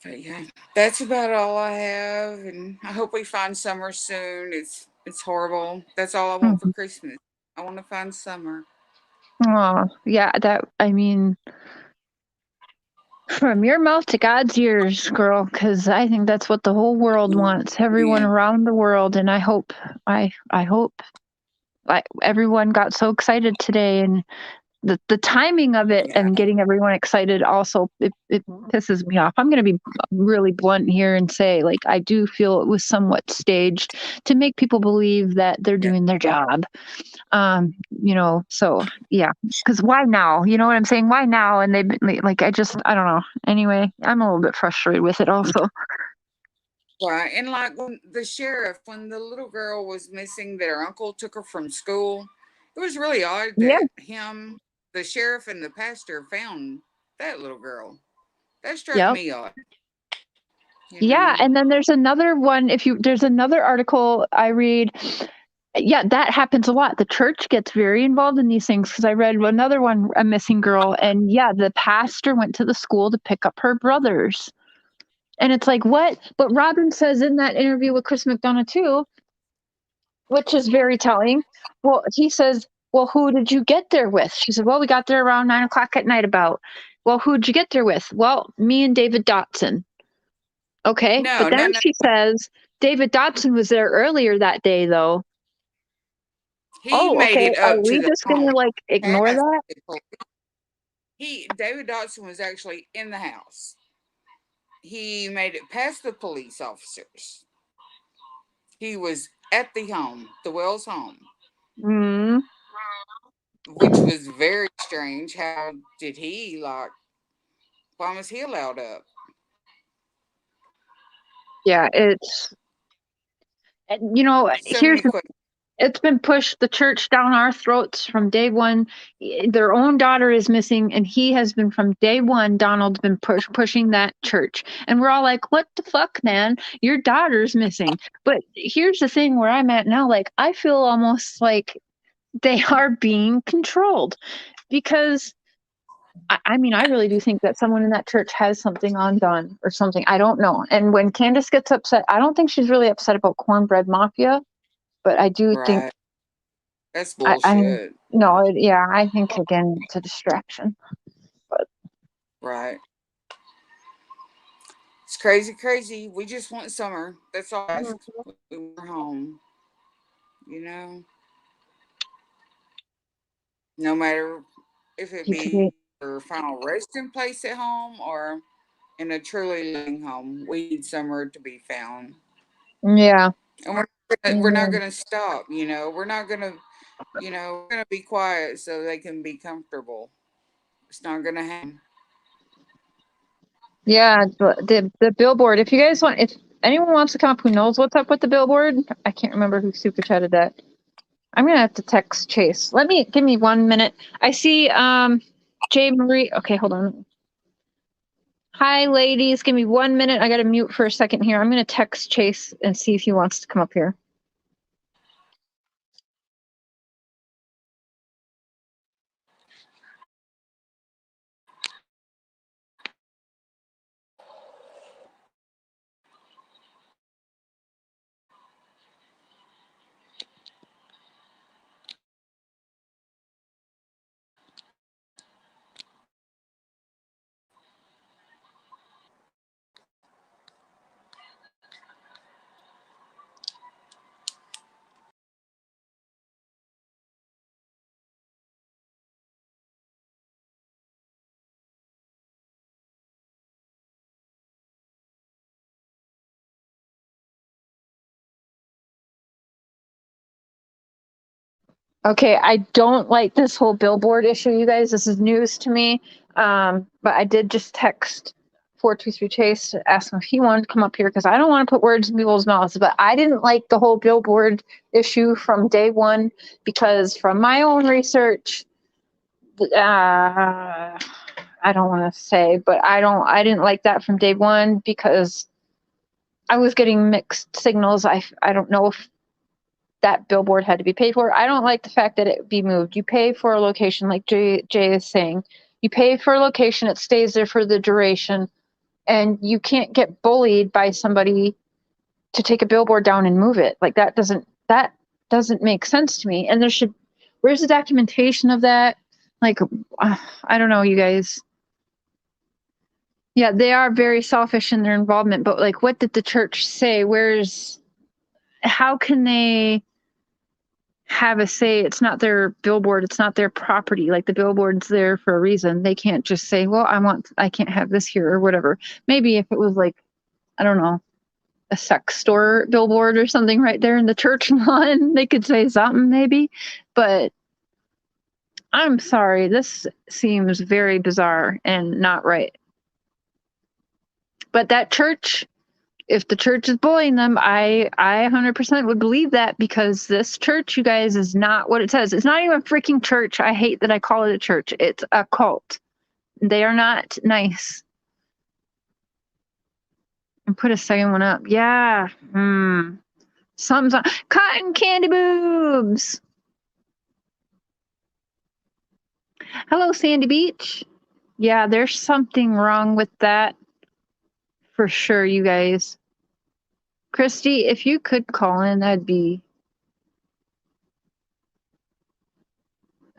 but yeah, that's about all I have, and I hope we find summer soon. It's horrible. That's all I want for Mm-hmm. Christmas. I want to find summer. Oh, yeah. I mean, from your mouth to God's ears, girl, because I think that's what the whole world wants. Everyone Yeah. around the world, and I hope, I hope, everyone got so excited today, and the timing of it Yeah. and getting everyone excited also it pisses me off. I'm going to be really blunt here and say, like, I do feel it was somewhat staged to make people believe that they're doing their job. So yeah, because why now? You know what I'm saying? Why now? And they've been like, I don't know. Anyway, I'm a little bit frustrated with it also. Right. And like when the little girl was missing, that her uncle took her from school, it was really odd Yeah. that the sheriff, and the pastor found that little girl. That struck Yep. me odd. Yeah, and then there's another one. There's another article I read. Yeah, that happens a lot. The church gets very involved in these things because I read another one, a missing girl, and yeah, the pastor went to the school to pick up her brothers. And it's like, what? But Robin says in that interview with Chris McDonough too, which is very telling. Well, he says, well, who did you get there with? She said, well, we got there around 9 o'clock at night about. Well, who'd you get there with? Well, me and David Dotson. Okay. No, But then no. she says, David Dotson was there earlier that day, though. He Oh, made okay. it Are up to we the just going home. to like ignore Past that? the police. David Dotson was actually in the house. He made it past the police officers. He was at the home, the Wells home, Mm. which was very strange. How did he why was he allowed up? Yeah, it's, So many questions. it's been pushed the church down our throats from day one. Their own daughter is missing, and he has been from day one. Donald's been pushing that church, and we're all like, "What the fuck, man? Your daughter's missing." But here's the thing: where I'm at now, like, I feel almost like they are being controlled because. I mean, I really do think that someone in that church has something on Don or something. I don't know. And when Candace gets upset, I don't think she's really upset about Cornbread Mafia, but I do think Right. That's I bullshit. no, yeah, I think again it's a distraction. But Right. It's crazy, crazy. We just want summer. That's all I ask. We were home. You know? No matter if it you could be, be your final resting place at home or in a truly living home, we need somewhere to be found. yeah, And we're not amen. gonna stop, We're not gonna we're gonna be quiet so they can be comfortable. It's not gonna happen. Yeah, the billboard. If you guys want, if anyone wants to come up who knows what's up with the billboard, I can't remember who super chatted that. I'm gonna have to text Chase. Give me 1 minute. I see Jay Marie. Okay, hold on. Hi, ladies. Give me 1 minute. I got to mute for a second here. I'm going to text Chase and see if he wants to come up here. Okay, I don't like this whole billboard issue, you guys. This is news to me. But I did just text 423 Chase to ask him if he wanted to come up here because I don't want to put words in people's mouths. But I didn't like the whole billboard issue from day one because, from my own research, I don't want to say, but I didn't like that from day one because I was getting mixed signals. I don't know if that billboard had to be paid for. I don't like the fact that it be moved. You pay for a location, like Jay is saying. You pay for a location, it stays there for the duration, and you can't get bullied by somebody to take a billboard down and move it. Like that doesn't make sense to me. And where's the documentation of that? Like, I don't know, you guys. Yeah, they are very selfish in their involvement, but like, what did the church say? How can they have a say? It's not their billboard, it's not their property. Like, the billboard's there for a reason. They can't just say, well, I can't have this here or whatever. Maybe if it was like, I don't know, a sex store billboard or something right there in the church lawn, they could say something maybe. But I'm sorry, this seems very bizarre and not right. But that church, if the church is bullying them, I 100% would believe that, because this church, you guys, is not what it says. It's not even a freaking church. I hate that I call it a church. It's a cult. They are not nice. And put a second one up. Yeah. Something's on. Cotton candy boobs. Hello, Sandy Beach. Yeah, there's something wrong with that. For sure, you guys. Christy, if you could call in, that'd be...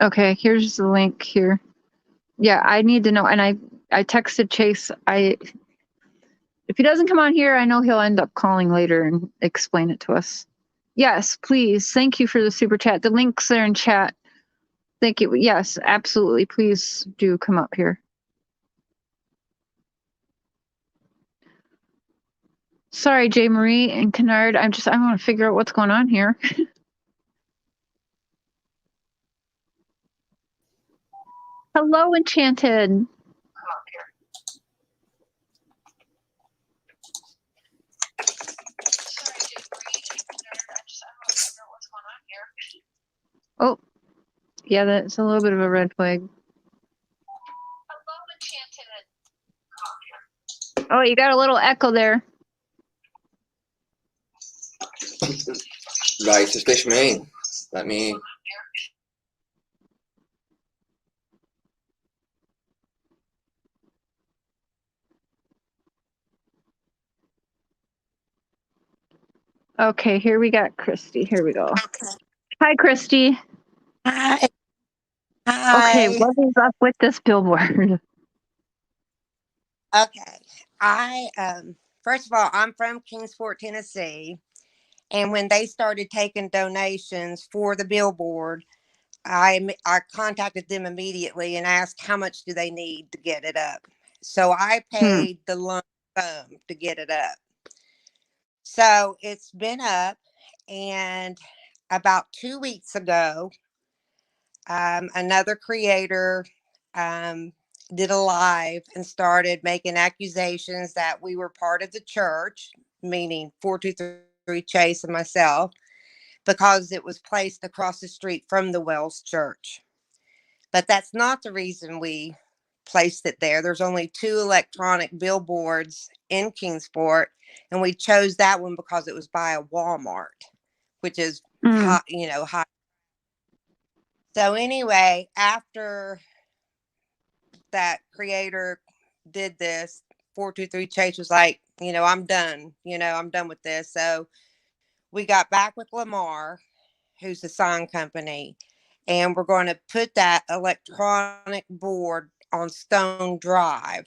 Okay, here's the link here. Yeah, I need to know. And I texted Chase. If he doesn't come on here, I know he'll end up calling later and explain it to us. Yes, please. Thank you for the super chat. The link's there in chat. Thank you. Yes, absolutely. Please do come up here. Sorry, Jay Marie and Kennard. I want to figure out what's going on here. Hello, Enchanted. Oh, yeah, that's a little bit of a red flag. Oh, you got a little echo there. Right, suspicious me. Let me. Okay, here we got Christy. Here we go. Hi, Christy. Hi. Okay, what is up with this billboard? Okay. First of all, I'm from Kingsport, Tennessee. And when they started taking donations for the billboard, I contacted them immediately and asked how much do they need to get it up. So I paid the lump sum to get it up. So it's been up, and about 2 weeks ago, another creator did a live and started making accusations that we were part of the church, meaning 423 Chase and myself, because it was placed across the street from the Wells Church. But that's not the reason we placed it there. There's only 2 electronic billboards in Kingsport, and we chose that one because it was by a Walmart, which is high. So anyway, after that creator did this, 423 Chase was like, I'm done. I'm done with this. So we got back with Lamar, who's the sign company, and we're going to put that electronic board on Stone Drive.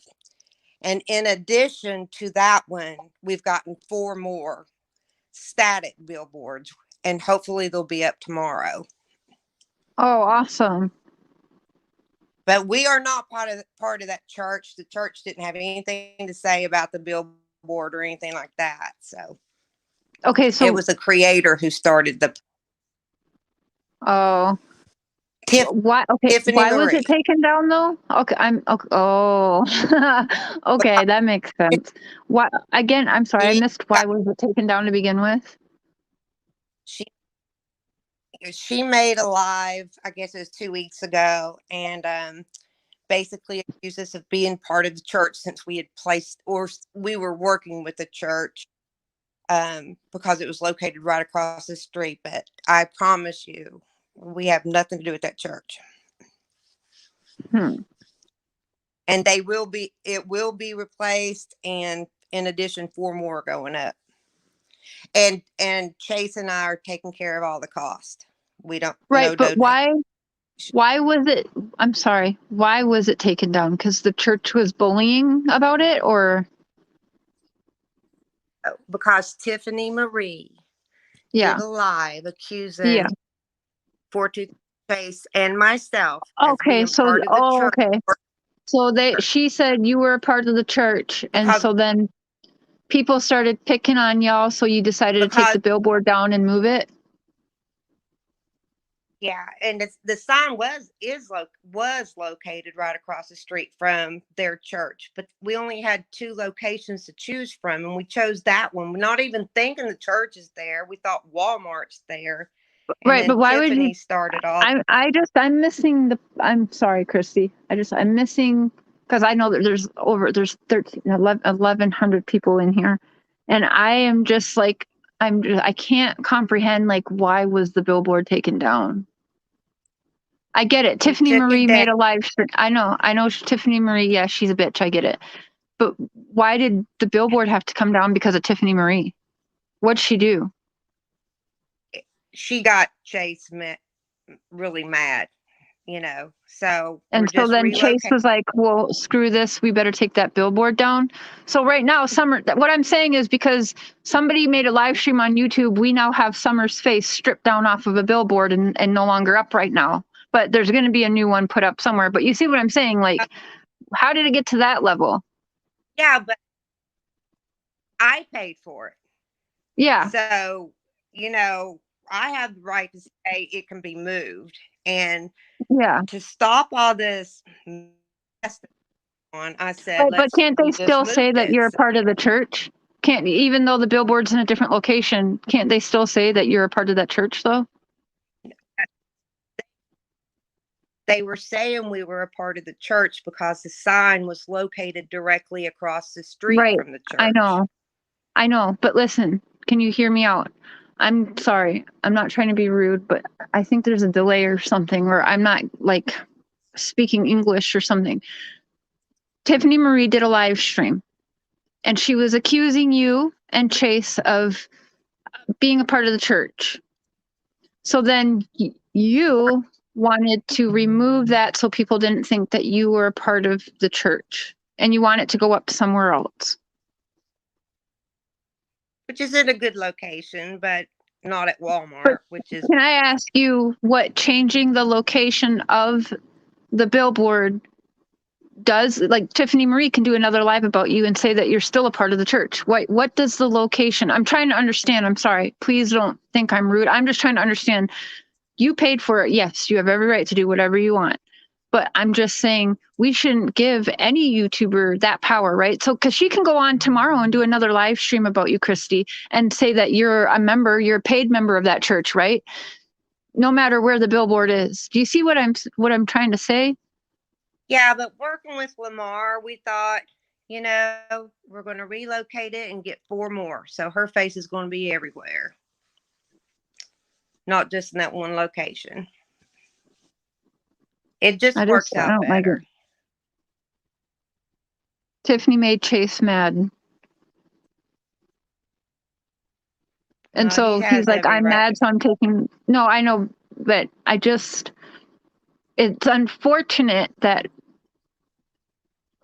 And in addition to that one, we've gotten 4 more static billboards, and hopefully they'll be up tomorrow. Oh, awesome. But we are not part of that church. The church didn't have anything to say about the billboard or anything like that. So, okay, so it was the creator who started the. Oh, Why? Okay, Tiffany why was it Marie. taken down though? Okay, okay, oh, okay, that makes sense. Why? Again, I'm sorry, I missed. Why was it taken down to begin with? She made a live, I guess it was 2 weeks ago, and basically accused us of being part of the church since we had placed, or we were working with the church, because it was located right across the street. But I promise you, we have nothing to do with that church. And it will be replaced, and in addition, 4 more going up. And Chase and I are taking care of all the cost. We don't Right, no but donate. why was it? I'm sorry. Why was it taken down? Because the church was bullying about it, or Because Tiffany Marie yeah, did a live accusing yeah. Fortune Chase and myself as Okay, being so part of the church. okay. So she said you were a part of the church, and so then people started picking on y'all, so you decided to take the billboard down and move it? Yeah, and the sign was located right across the street from their church, but we only had 2 locations to choose from, and we chose that one. We're not even thinking the church is there. We thought Walmart's there. And Right, then but why would Tiffany you? started off. I'm missing I'm sorry, Christy. I'm missing, because I know that there's 1,100 people in here, and I am just like, I can't comprehend, like, why was the billboard taken down? I get it. Tiffany Marie made a live stream. I know Tiffany Marie. Yeah, she's a bitch. I get it. But why did the billboard have to come down because of Tiffany Marie? What'd she do? She got Chase really mad, so And we're so just then Chase relocating. was like, well, screw this. We better take that billboard down. So right now, what I'm saying is, because somebody made a live stream on YouTube, we now have Summer's face stripped down off of a billboard and no longer up right now. But there's going to be a new one put up somewhere. But you see what I'm saying? Like, how did it get to that level? Yeah, but I paid for it. Yeah. So, I have the right to say it can be moved. And to stop all this mess on, I said, Right, but can't they we just still say move that you're a this. part of the church? Can't, even though the billboard's in a different location, can't they still say that you're a part of that church though? They were saying we were a part of the church because the sign was located directly across the street Right. from the church. I know, but listen, can you hear me out? I'm sorry. I'm not trying to be rude, but I think there's a delay or something, or I'm not, like, speaking English or something. Tiffany Marie did a live stream, and she was accusing you and Chase of being a part of the church. So then you wanted to remove that so people didn't think that you were a part of the church, and you want it to go up somewhere else. Which is in a good location, but not at Walmart, which is. Can I ask you what changing the location of the billboard does? Like, Tiffany Marie can do another live about you and say that you're still a part of the church. What does the location? I'm trying to understand. I'm sorry. Please don't think I'm rude. I'm just trying to understand. You paid for it. Yes, you have every right to do whatever you want. But I'm just saying we shouldn't give any YouTuber that power, right? So, because she can go on tomorrow and do another live stream about you, Christy, and say that you're a paid member of that church, right? No matter where the billboard is. Do you see what I'm trying to say? Yeah, but working with Lamar, we thought, we're going to relocate it and get 4 more. So her face is going to be everywhere, not just in that one location. It just works out better. Tiffany made Chase mad. And so he's like, I'm mad, so I'm taking. No, I know, but it's unfortunate that,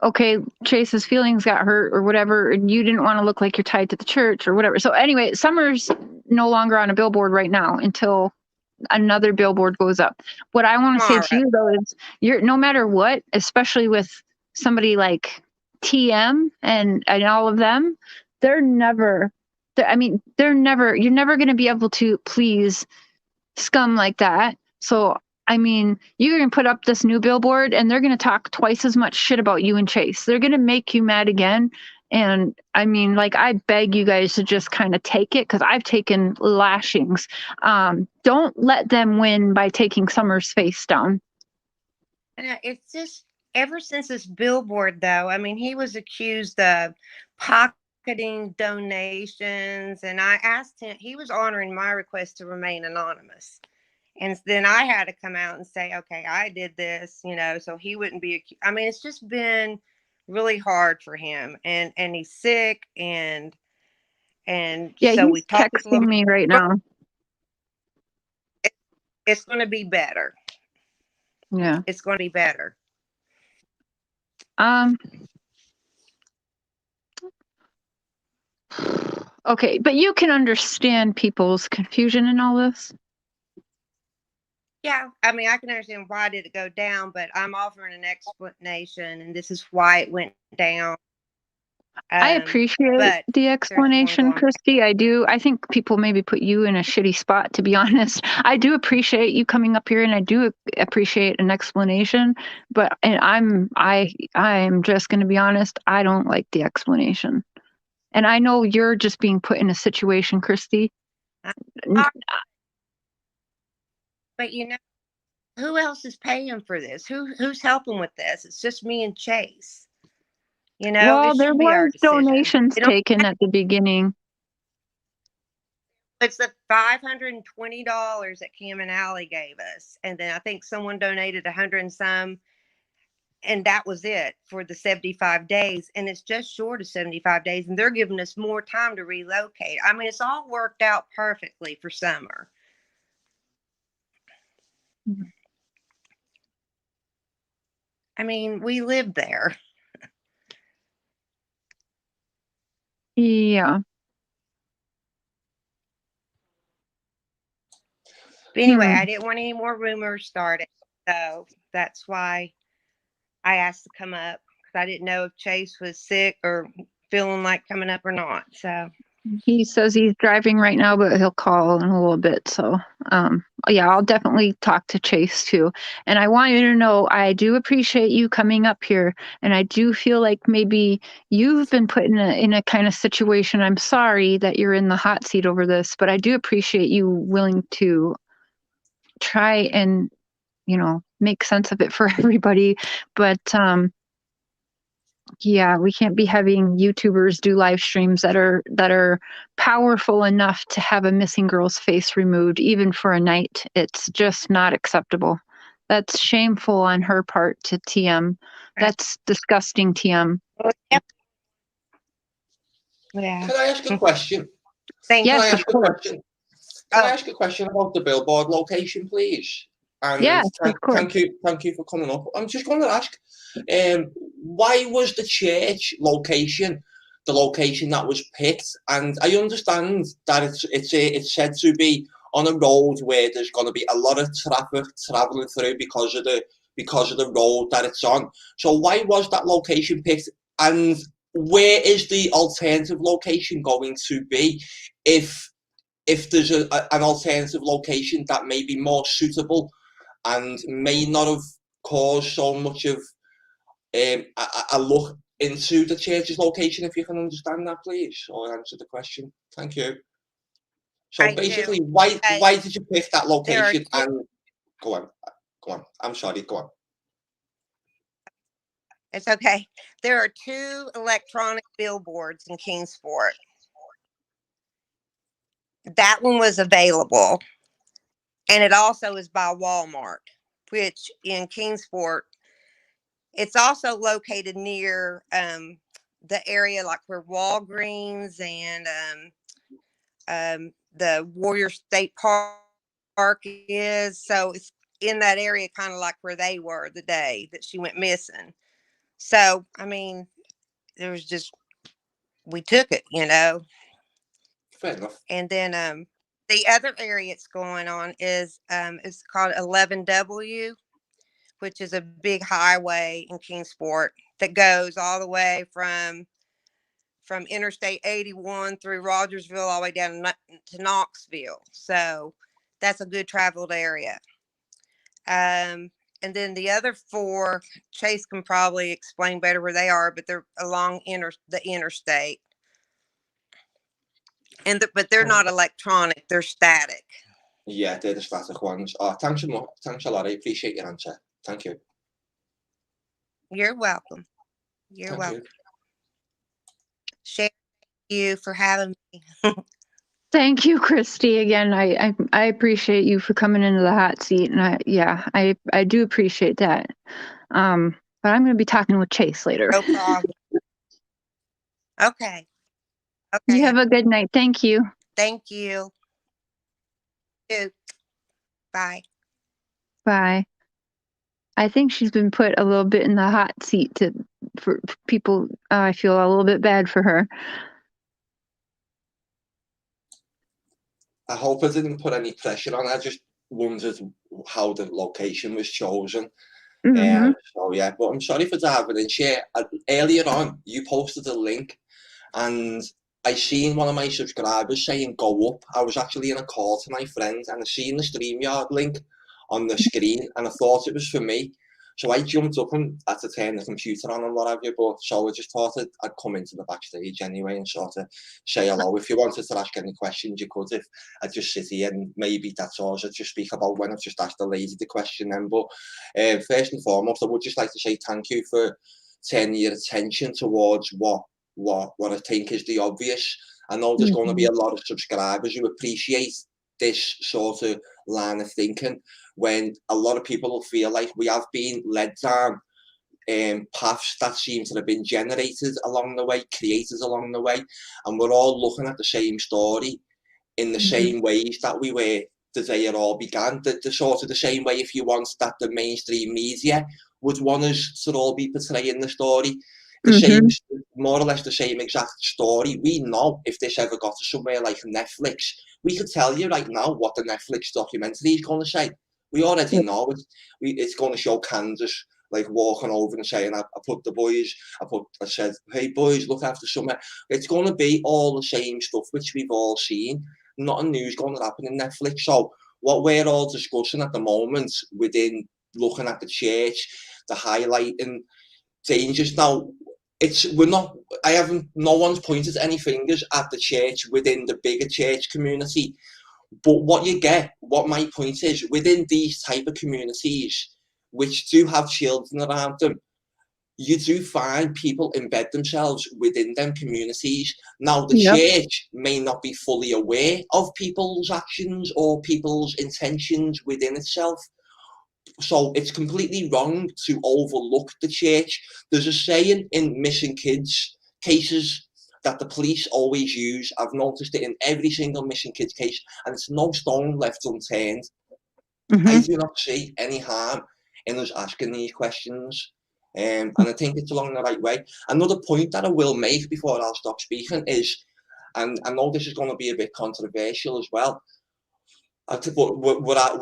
okay, Chase's feelings got hurt or whatever, and you didn't want to look like you're tied to the church or whatever. So anyway, Summer's no longer on a billboard right now until another billboard goes up. What I want to say to you though is, no matter what, especially with somebody like TM and all of them, you're never going to be able to please scum like that. So I mean, you can put up this new billboard and they're going to talk twice as much shit about you and Chase. They're going to make you mad again. And I mean, like, I beg you guys to just kind of take it because I've taken lashings. Don't let them win by taking Summer's face down. It's just ever since this billboard, though. I mean, he was accused of pocketing donations, and I asked him, he was honoring my request to remain anonymous. And then I had to come out and say, okay, I did this, so he wouldn't be accused. I mean, it's just been really hard for him, and he's sick, and Yeah, so we he's talked with texting me right now. It's going to be better. Yeah. It's going to be better. Okay, but you can understand people's confusion in all this. Yeah, I mean, I can understand why did it go down, but I'm offering an explanation, and this is why it went down. I appreciate the explanation, Christy. I do. I think people maybe put you in a shitty spot, to be honest. I do appreciate you coming up here, and I do appreciate an explanation. But I am just going to be honest. I don't like the explanation, and I know you're just being put in a situation, Christy. But who else is paying for this? Who's helping with this? It's just me and Chase. Well, it there should be our was decision. donations taken at the beginning. It's the $520 that Kim and Allie gave us, and then I think someone donated 100 and some, and that was it for the 75 days. And it's just short of 75 days, and they're giving us more time to relocate. I mean, it's all worked out perfectly for Summer. I mean, we live there. Yeah. But anyway, I didn't want any more rumors started, so that's why I asked to come up, because I didn't know if Chase was sick or feeling like coming up or not. So He says he's driving right now, but he'll call in a little bit. So, yeah, I'll definitely talk to Chase too. And I want you to know, I do appreciate you coming up here. And I do feel like maybe you've been put in a kind of situation. I'm sorry that you're in the hot seat over this, but I do appreciate you willing to try and, make sense of it for everybody. But, yeah, we can't be having YouTubers do live streams that are powerful enough to have a missing girl's face removed, even for a night. It's just not acceptable. That's shameful on her part to TM. That's disgusting, TM. Yeah. Can I ask a question? Yes, of course. Can I ask a question about the billboard location, please? And yes, of course. thank you for coming up. I'm just going to ask, why was the church location the location that was picked? And I understand that it's said to be on a road where there's going to be a lot of traffic traveling through because of the road that it's on. So why was that location picked? And where is the alternative location going to be if there's an alternative location that may be more suitable and may not have caused so much of a look into the church's location, if you can understand that, please, or answer the question. Thank you. So basically, why did you pick that location? And go on. I'm sorry, go on. It's okay. There are 2 electronic billboards in Kingsport. That one was available, and it also is by Walmart, which in Kingsport, it's also located near the area like where Walgreens and the Warrior State Park is. So it's in that area, kind of like where they were the day that she went missing. So, I mean, there was just, we took it, Fair enough. And then the other area it's going on is it's called 11W, which is a big highway in Kingsport that goes all the way from Interstate 81 through Rogersville all the way down to Knoxville. So that's a good traveled area. And then the other 4, Chase can probably explain better where they are, but they're along the interstate. But they're not electronic; they're static. Yeah, they're the static ones. Oh, thanks a lot. Thanks a lot. I appreciate your answer. Thank you. You're welcome. You're Thank welcome. you. Thank you for having me. Thank you, Christy. Again, I appreciate you for coming into the hot seat, and I do appreciate that. But I'm going to be talking with Chase later. No problem. Okay. You have a good night. Thank you. Thank you. Bye. Bye. I think she's been put a little bit in the hot seat for people. I feel a little bit bad for her. I hope I didn't put any pressure on. I just wondered how the location was chosen. So yeah, but I'm sorry for diving in. Earlier on, you posted a link, and I seen one of my subscribers saying go up. I was actually in a call to my friend, and I seen the StreamYard link on the screen, and I thought it was for me. So I jumped up and had to turn the computer on and what have you. But so I just thought I'd come into the backstage anyway and sort of say hello. If you wanted to ask any questions, you could. If I just sit here and maybe that's all I just speak about when I've just asked the lady the question then. But first and foremost, I would just like to say thank you for turning your attention towards what I think is the obvious. I know there's going to be a lot of subscribers who appreciate this sort of line of thinking, when a lot of people will feel like we have been led down paths that seem to have been generated along the way, created along the way, and we're all looking at the same story in the same ways that we were the day it all began. The sort of the same way, if you want, that the mainstream media would want us to all be portraying the story. The same, more or less the same exact story. We know if this ever got to somewhere like Netflix, we could tell you right now what the Netflix documentary is going to say. We already know it. It's going to show Candace like walking over and saying, I said, hey boys, look after summer. It's going to be all the same stuff which we've all seen. Nothing new is going to happen in Netflix. So what we're all discussing at the moment within looking at the church, the highlighting dangers now, no one's pointed any fingers at the church within the bigger church community. But what my point is, within these type of communities, which do have children around them, you do find people embed themselves within them communities. Now, the church may not be fully aware of people's actions or people's intentions within itself. So it's completely wrong to overlook the church. There's a saying in missing kids cases that the police always use. I've noticed it in every single missing kids case, and it's no stone left unturned. I do not see any harm in us asking these questions. And I think it's along the right way. Another point that I will make before I'll stop speaking is, and I know this is going to be a bit controversial as well, we're at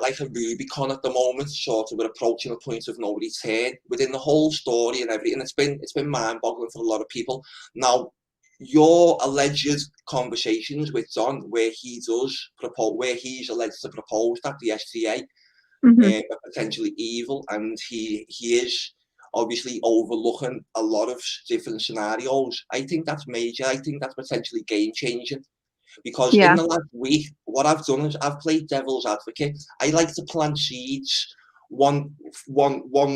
like a Rubicon at the moment, sort of. We're approaching a point of no return within the whole story and everything. It's been mind-boggling for a lot of people. Now, your alleged conversations with Don, where he's alleged to propose that the STA are potentially evil, and he is obviously overlooking a lot of different scenarios. I think that's major. I think that's potentially game-changing. Because in the last week, what I've done is I've played devil's advocate. I like to plant seeds one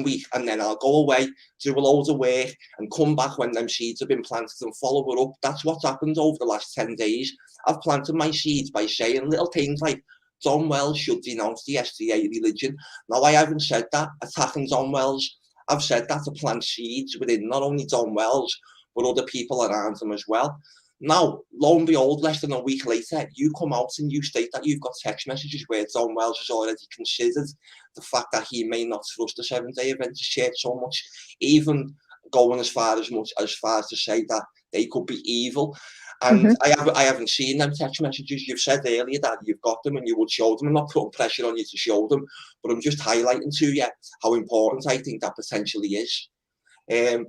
week, and then I'll go away, do a load of work, and come back when them seeds have been planted and follow it up. That's what's happened over the last 10 days. I've planted my seeds by saying little things like Don Wells should denounce the SDA religion. Now, I haven't said that attacking Don Wells. I've said that to plant seeds within not only Don Wells, but other people around him as well. Now, lo and behold, less than a week later, you come out and you state that you've got text messages where Don Wells has already considered the fact that he may not trust the Seventh-day Adventist Church so much, even going as far as to say that they could be evil. And I haven't seen them text messages. You've said earlier that you've got them and you would show them. I'm not putting pressure on you to show them, but I'm just highlighting to you how important I think that potentially is.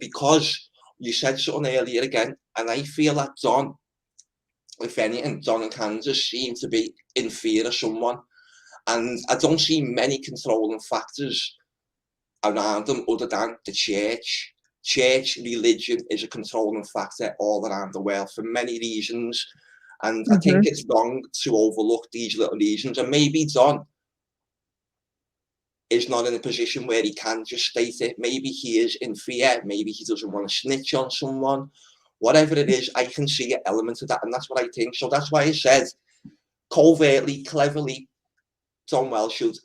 Because you said something earlier again, and I feel that Don, if anything, Don and Candace seem to be in fear of someone. And I don't see many controlling factors around them other than the church. Church religion is a controlling factor all around the world for many reasons. And I think it's wrong to overlook these little reasons. And maybe Don is not in a position where he can just state it. Maybe he is in fear. Maybe he doesn't want to snitch on someone. Whatever it is, I can see an element of that. And that's what I think. So that's why I said, covertly, cleverly, Don Wells should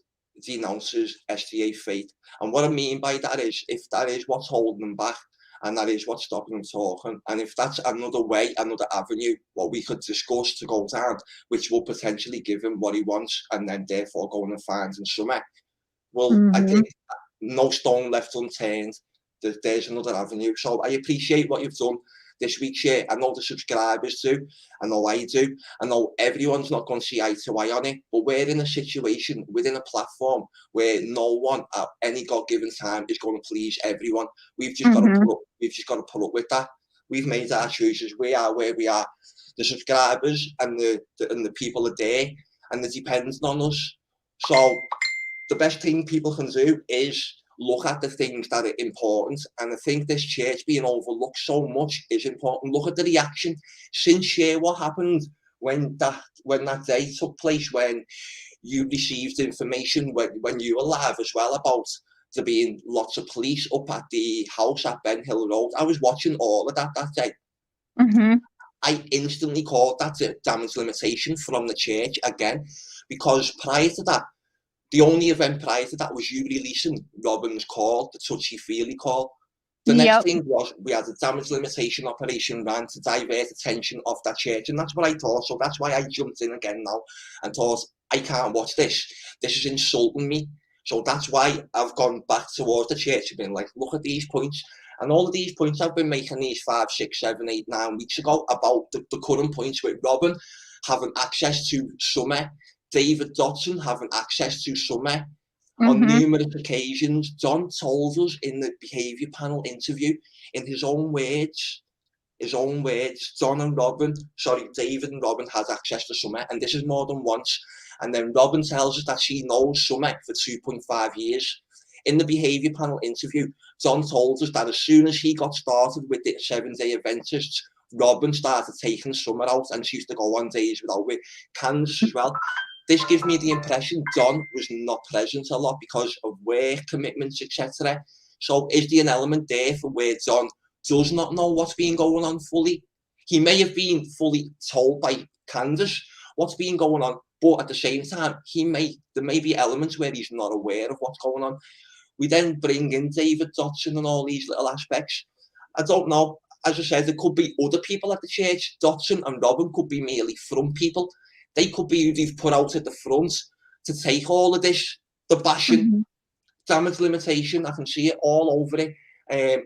denounce his SDA faith. And what I mean by that is, if that is what's holding him back, and that is what's stopping him talking, and if that's another way, another avenue, what we could discuss to go down, which will potentially give him what he wants, and then therefore going and finding something, well, I think no stone left unturned. There's another avenue. So I appreciate what you've done this week, Shay. I know the subscribers do. I know I do. I know everyone's not going to see eye to eye on it, but we're in a situation within a platform where no one at any God-given time is going to please everyone. We've just got to put up. We've just got to put up with that. We've made our choices. We are where we are. The subscribers and the people are there, and it depends on us. So the best thing people can do is look at the things that are important, and I think this church being overlooked so much is important. Look at the reaction since what happened when that day took place, when you received information when you were live as well about there being lots of police up at the house at Ben Hill Road. I was watching all of that day. I instantly called that a damage limitation from the church again, because prior to that, the only event prior to that was you releasing Robin's call, the touchy-feely call. The next thing was we had a damage limitation operation ran to divert attention off that church, and that's what I thought. So that's why I jumped in again now and thought, I can't watch this. This is insulting me. So that's why I've gone back towards the church and been like, look at these points. And all of these points I've been making these 5, 6, 7, 8, 9 weeks ago about the current points with Robin having access to Summer, David Dotson having access to Summer. On numerous occasions, Don told us in the behaviour panel interview, in his own words, Don and Robin, David and Robin had access to Summer, and this is more than once. And then Robin tells us that she knows Summer for 2.5 years. In the behaviour panel interview, Don told us that as soon as he got started with the 7-day Adventists, Robin started taking Summer out, and she used to go on days without with Candace as well. This gives me the impression Don was not present a lot because of work commitments, etc. So is there an element there for where Don does not know what's been going on fully? He may have been fully told by Candace what's been going on, but at the same time, there may be elements where he's not aware of what's going on. We then bring in David Dotson and all these little aspects. I don't know. As I said, there could be other people at the church. Dotson and Robin could be merely front people. They could be who they've put out at the front to take all of this, the bashing, damage limitation. I can see it all over it.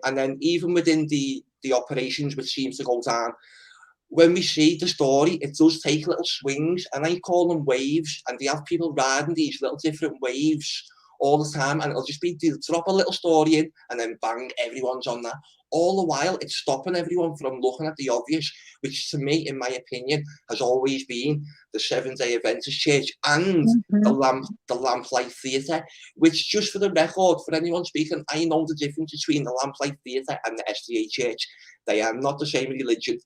And then even within the operations, which seems to go down, when we see the story, it does take little swings, and I call them waves, and they have people riding these little different waves all the time, and it'll just be, they'll drop a little story in, and then bang, everyone's on that. All the while, it's stopping everyone from looking at the obvious, which to me, in my opinion, has always been the 7-day Adventist Church and the Lamplight Theatre, which, just for the record, for anyone speaking, I know the difference between the Lamplight Theatre and the SDA Church. They are not the same religion.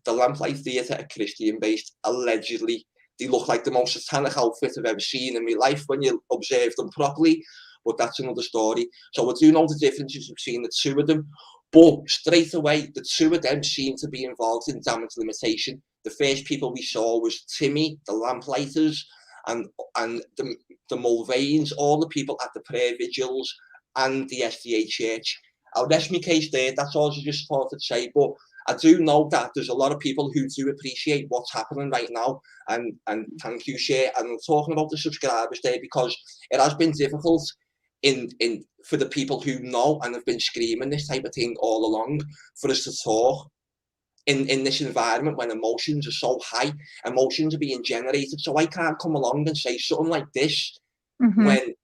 The Lamplight Theatre are Christian-based, allegedly. They look like the most satanic outfit I've ever seen in my life when you observe them properly, but that's another story. So I do know the differences between the two of them, but straight away, the two of them seem to be involved in damage limitation. The first people we saw was Timmy, the Lamplighters, and the Mulvanes, all the people at the prayer vigils and the SDA Church. I'll rest my case there. That's all I just thought to say, but I do know that there's a lot of people who do appreciate what's happening right now, and thank you, Shay. And I'm talking about the subscribers there because it has been difficult for the people who know and have been screaming this type of thing all along for us to talk in this environment when emotions are so high, emotions are being generated. So I can't come along and say something like this when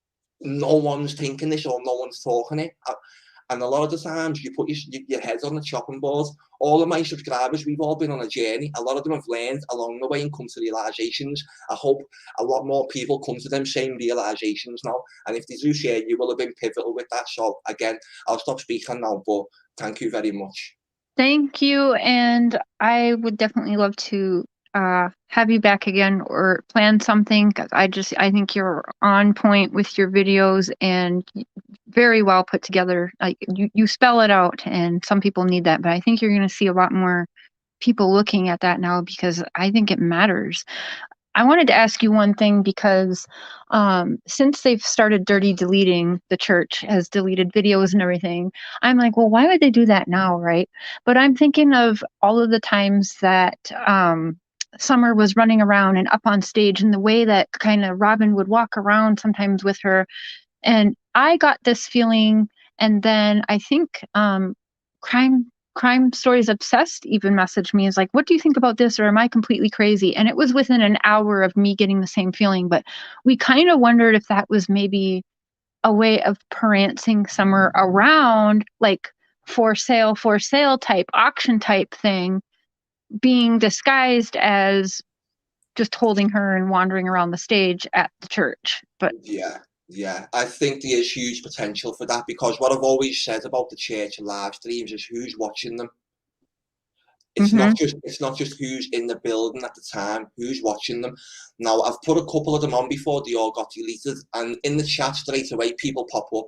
no one's thinking this or no one's talking it. And a lot of the times you put your head on the chopping board. All of my subscribers, we've all been on a journey. A lot of them have learned along the way and come to realizations. I hope a lot more people come to them same realizations now. And if they do share, you will have been pivotal with that. So again, I'll stop speaking now, but thank you very much. Thank you. And I would definitely love to have you back again or plan something. 'Cause I think you're on point with your videos and very well put together. Like you spell it out, and some people need that, but I think you're going to see a lot more people looking at that now because I think it matters. I wanted to ask you one thing because since they've started dirty deleting, the church has deleted videos and everything, I'm like, well, why would they do that now, right? But I'm thinking of all of the times that Summer was running around and up on stage and the way that kind of Robin would walk around sometimes with her. And I got this feeling, and then I think Crime Stories Obsessed even messaged me, is like, what do you think about this, or am I completely crazy? And it was within an hour of me getting the same feeling, but we kind of wondered if that was maybe a way of prancing Summer around, like for sale type, auction type thing, being disguised as just holding her and wandering around the stage at the church. But yeah, I think there is huge potential for that, because what I've always said about the church live streams is who's watching them. It's not just who's in the building at the time, who's watching them. Now, I've put a couple of them on before they all got deleted, and in the chat straight away people pop up,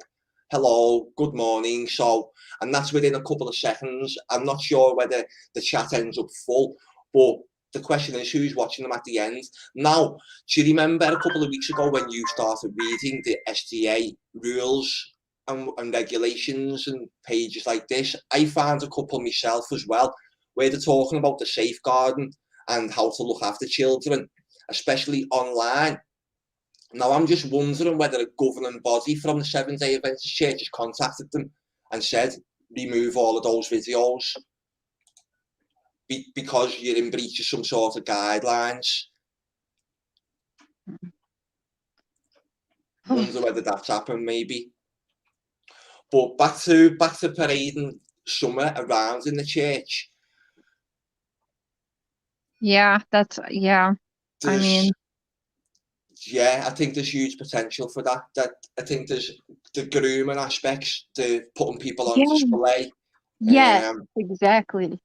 hello, good morning. So, and that's within a couple of seconds. I'm not sure whether the chat ends up full, but the question is who's watching them at the end. Now, do you remember a couple of weeks ago when you started reading the SDA rules and regulations and pages like this? I found a couple myself as well, where they're talking about the safeguarding and how to look after children, especially online. Now, I'm just wondering whether a governing body from the Seventh-day Adventist Church has contacted them and said, remove all of those videos because you're in breach of some sort of guidelines. Wonder whether that's happened, maybe. But back to parading Summer around in the church. yeah, I mean, yeah, I think there's huge potential for that. I think there's the grooming aspects, the putting people on display. Yes, exactly.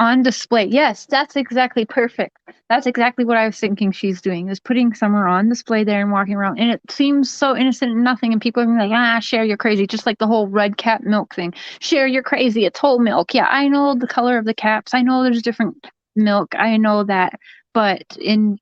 On display. Yes, that's exactly perfect. That's exactly what I was thinking she's doing, is putting Summer on display there and walking around. And it seems so innocent and nothing. And people are like, Cher, you're crazy. Just like the whole red cap milk thing. Cher, you're crazy. It's whole milk. Yeah, I know the color of the caps. I know there's different milk. I know that. But in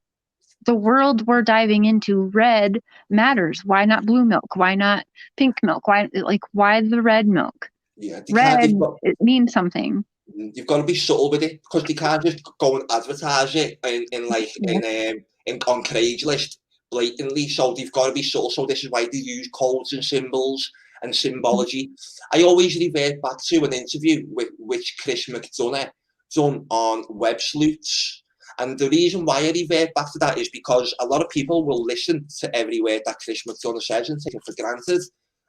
the world we're diving into, red matters. Why not blue milk? Why not pink milk? Why the red milk? Yeah, red, it means something. You've got to be subtle with it, because they can't just go and advertise it on Craigslist blatantly. So they've got to be subtle. So this is why they use codes and symbols and symbology. I always revert back to an interview which Chris McDonough done on Web Sleuths. And the reason why I revert back to that is because a lot of people will listen to every word that Chris McDonough says and take it for granted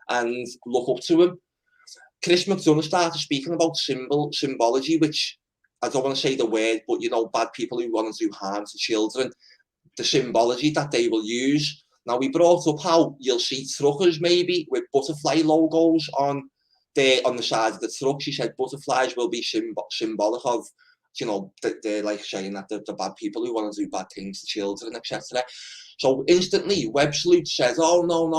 and look up to him. Chris McDonough started speaking about symbology, which I don't want to say the word, but bad people who want to do harm to children, the symbology that they will use. Now, we brought up how you'll see truckers maybe with butterfly logos on the side of the truck. She said butterflies will be symbolic of, they're like saying that the bad people who want to do bad things to children, etc. So instantly, Web Sleuth says, "Oh no,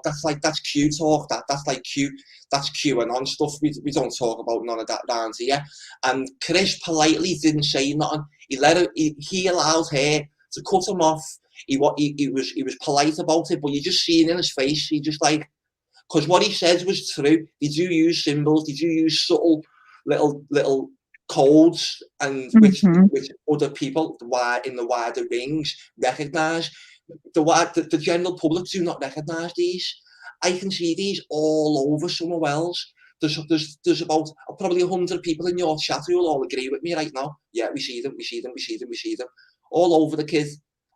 that's Q talk. That's like Q. That's QAnon stuff. We don't talk about none of that around here." And Chris politely didn't say nothing. He allowed her to cut him off. He was polite about it, but you just seen in his face, he just because what he said was true. They do use symbols. They do use subtle little codes, and which other people in the wider rings recognise. The general public do not recognise these. I can see these all over Summer Wells. There's about probably 100 people in your chat who will all agree with me right now. Yeah, we see them all over the kid,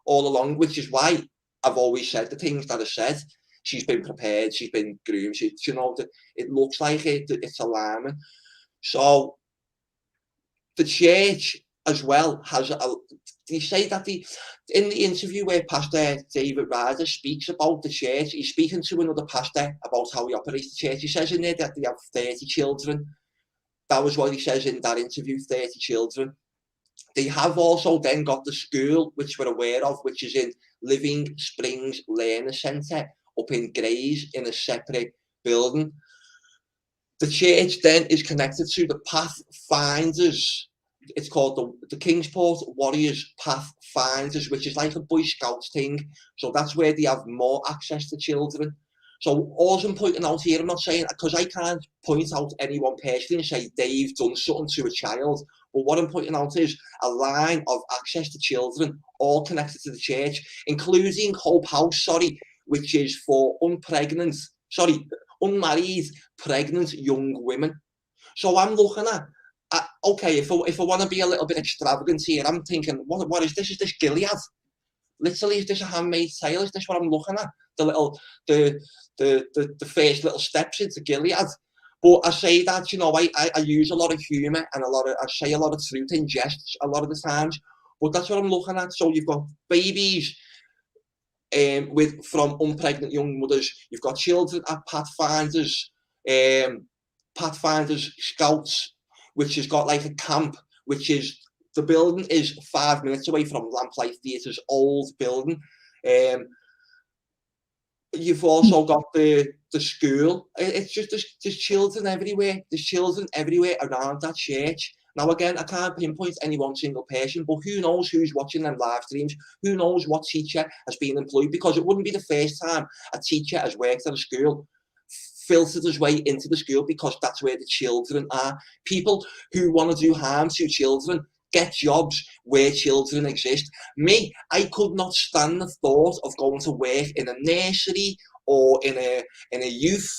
all along, which is why I've always said the things that I said. she's been prepared, she's been groomed. You know, it looks like it's alarming. So the church as well has they say that in the interview where Pastor David Ryder speaks about the church, he's speaking to another pastor about how he operates the church. He says in there that they have 30 children. That was what he says in that interview, 30 children. They have also then got the school, which we're aware of, which is in Living Springs Learning Centre up in Grays in a separate building. The church then is connected to the Pathfinders. It's called the Kingsport Warriors Pathfinders, which is like a Boy Scouts thing. So that's where they have more access to children. So all I'm pointing out here, I'm not saying, because I can't point out any one person and say they've done something to a child. But what I'm pointing out is a line of access to children, all connected to the church, including Hope House, which is for unmarried, pregnant young women. So I'm looking at, okay, if I want to be a little bit extravagant here, I'm thinking, what is this? Is this Gilead? Literally, is this a Handmaid's Tale? Is this what I'm looking at? The first little steps into Gilead. But I say that, you know, I use a lot of humour and I say a lot of truth in jest a lot of the times. But that's what I'm looking at. So you've got babies from unpregnant young mothers. You've got children at Pathfinders, Pathfinders Scouts, which has got like a camp, which is, the building is 5 minutes away from Lamplight Theatre's old building. You've also got the school. It's just, there's children everywhere. There's children everywhere around that church. Now, again, I can't pinpoint any one single person, but who knows who's watching them live streams? Who knows what teacher has been employed? Because it wouldn't be the first time a teacher has worked at a school, filtered his way into the school, because that's where the children are. People who want to do harm to children get jobs where children exist. Me, I could not stand the thought of going to work in a nursery or in a youth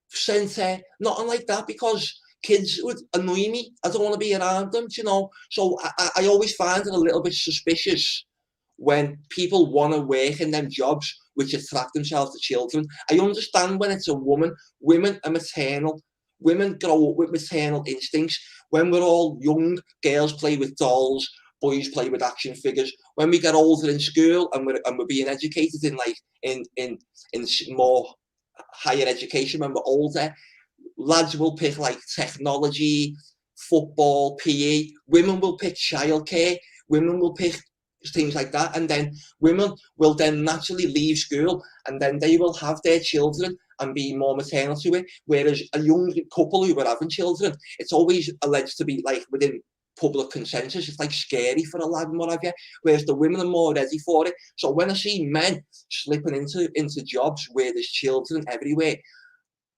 centre, nothing like that, because kids would annoy me. I don't want to be around them, you know. So I always find it a little bit suspicious when people want to work in them jobs which attract themselves to children. I understand when it's a woman. Women are maternal. Women grow up with maternal instincts. When we're all young, girls play with dolls, boys play with action figures. When we get older in school and we're being educated in more higher education, when we're older, lads will pick like technology, football, PE. Women will pick childcare. Women will pick things like that, and then women will then naturally leave school, and then they will have their children and be more maternal to it. Whereas a young couple who are having children, it's always alleged to be like within public consensus. It's like scary for a lad and what have you. Whereas the women are more ready for it. So when I see men slipping into jobs where there's children everywhere,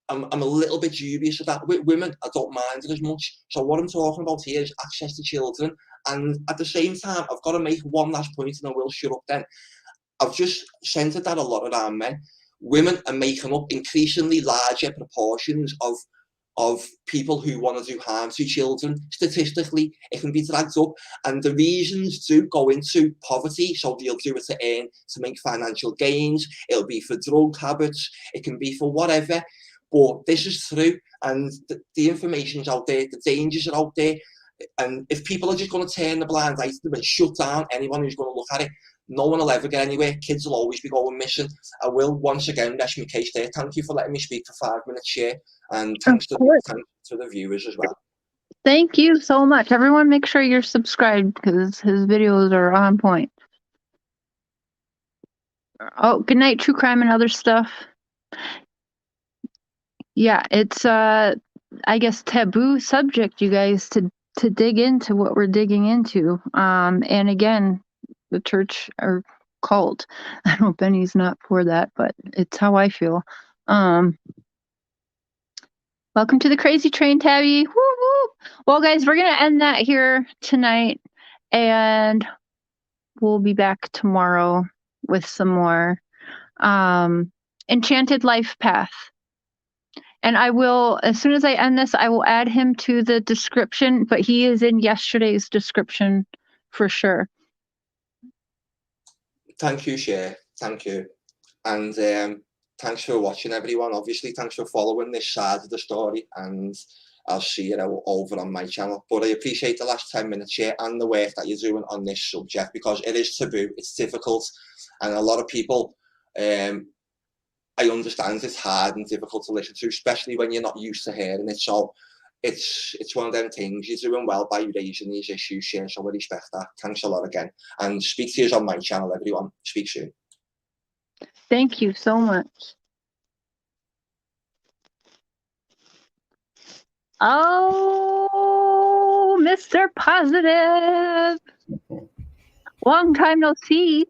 I'm a little bit dubious of that. With women, I don't mind it as much. So what I'm talking about here is access to children. And at the same time, I've got to make one last point, and I will shut up then. I've just centred that a lot around men. Women are making up increasingly larger proportions of people who want to do harm to children. Statistically, it can be dragged up. And the reasons do go into poverty. So they'll do it to make financial gains. It'll be for drug habits. It can be for whatever. But this is true, and the information's out there, the dangers are out there, and if people are just going to turn the blind eye to them and shut down anyone who's going to look at it, no one will ever get anywhere. Kids will always be going missing. I will once again rest my case there. Thank you for letting me speak for 5 minutes, Share, and thanks to the viewers as well. Thank you so much. Everyone make sure you're subscribed, because his videos are on point. Oh, good night, true crime and other stuff. Yeah, it's I guess taboo subject, you guys, to dig into what we're digging into. And again, the church or cult. I know Benny's not for that, but it's how I feel. Welcome to the crazy train, Tabby. Woo woo. Well, guys, we're gonna end that here tonight, and we'll be back tomorrow with some more Enchanted Life Path. And I will, as soon as I end this, I will add him to the description, but he is in yesterday's description for sure. Thank you, Share. Thank you. And thanks for watching, everyone. Obviously, thanks for following this side of the story, and I'll see you over on my channel. But I appreciate the last 10 minutes here and the work that you're doing on this subject, because it is taboo, it's difficult, and a lot of people, I understand it's hard and difficult to listen to, especially when you're not used to hearing it. So it's one of them things. You're doing well by raising these issues here, so I respect that. Thanks a lot again, and speak to you on my channel, everyone. Speak soon. Thank you so much. Oh, Mr. Positive. Long time no see.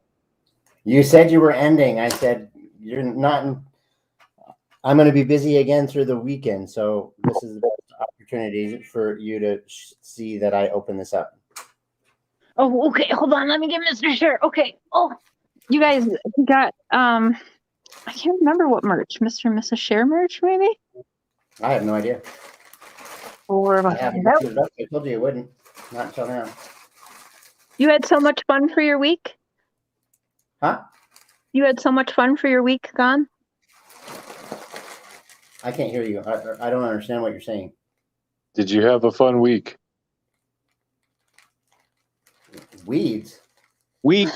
You said you were ending. I said you're not. I'm going to be busy again through the weekend, so this is the best opportunity for you to see that I open this up. Oh, okay. Hold on. Let me get Mr. Shirt. Okay. Oh, you guys got I can't remember what merch. Mr. and Mrs. Share merch, maybe? I have no idea. Or I haven't looked it up. I told you it wouldn't. Not until now. You had so much fun for your week? Huh? You had so much fun for your week gone? I can't hear you. I don't understand what you're saying. Did you have a fun week? Weeds? Week.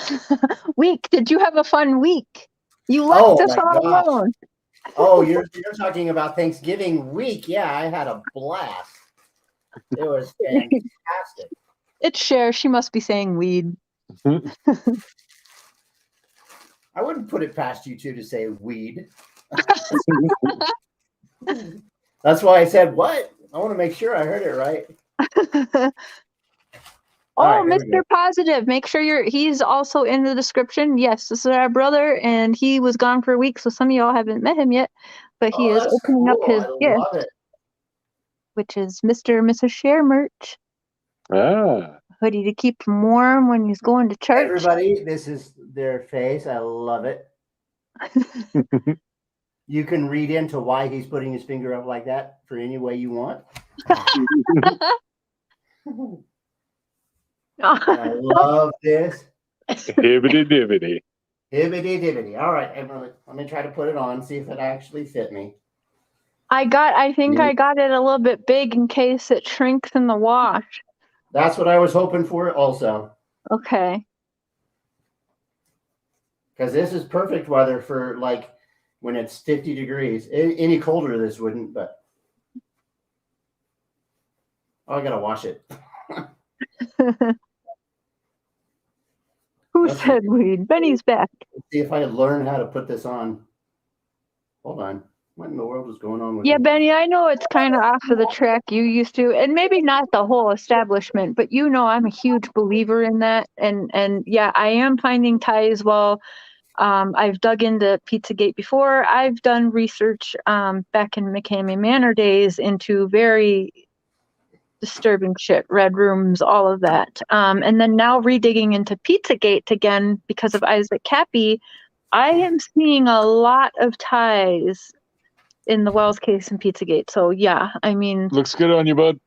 Week. Did you have a fun week? You left us all alone. Oh, you're talking about Thanksgiving week. Yeah, I had a blast. It was fantastic. It's Cher. She must be saying weed. I wouldn't put it past you two to say weed. That's why I said what? I want to make sure I heard it right. Oh, right, Mr. Positive. Make sure he's also in the description. Yes, this is our brother, and he was gone for a week, so some of y'all haven't met him yet, but he is opening up his gift, which is Mr. and Mrs. Share merch. Ah. Hoodie to keep him warm when he's going to church. Everybody, this is their face. I love it. You can read into why he's putting his finger up like that for any way you want. I love this. Hibbity dibbity. Hibbity dibbity. All right, Emily, let me try to put it on, see if it actually fit me. I think I got it a little bit big in case it shrinks in the wash. That's what I was hoping for also. Okay. Because this is perfect weather for like when it's 50 degrees. Any colder this wouldn't, but I gotta wash it. Who said weed? Benny's back. Let's see if I learn how to put this on. Hold on. What in the world is going on with Yeah, me? Benny, I know it's kind of off of the track you used to, and maybe not the whole establishment, but you know I'm a huge believer in that. And yeah, I am finding ties. Well, I've dug into Pizzagate before. I've done research back in McCamey Manor days into very disturbing shit, red rooms, all of that. And then now redigging into Pizzagate again because of Isaac Cappy, I am seeing a lot of ties in the Wells case and Pizzagate. So yeah, I mean, looks good on you, bud.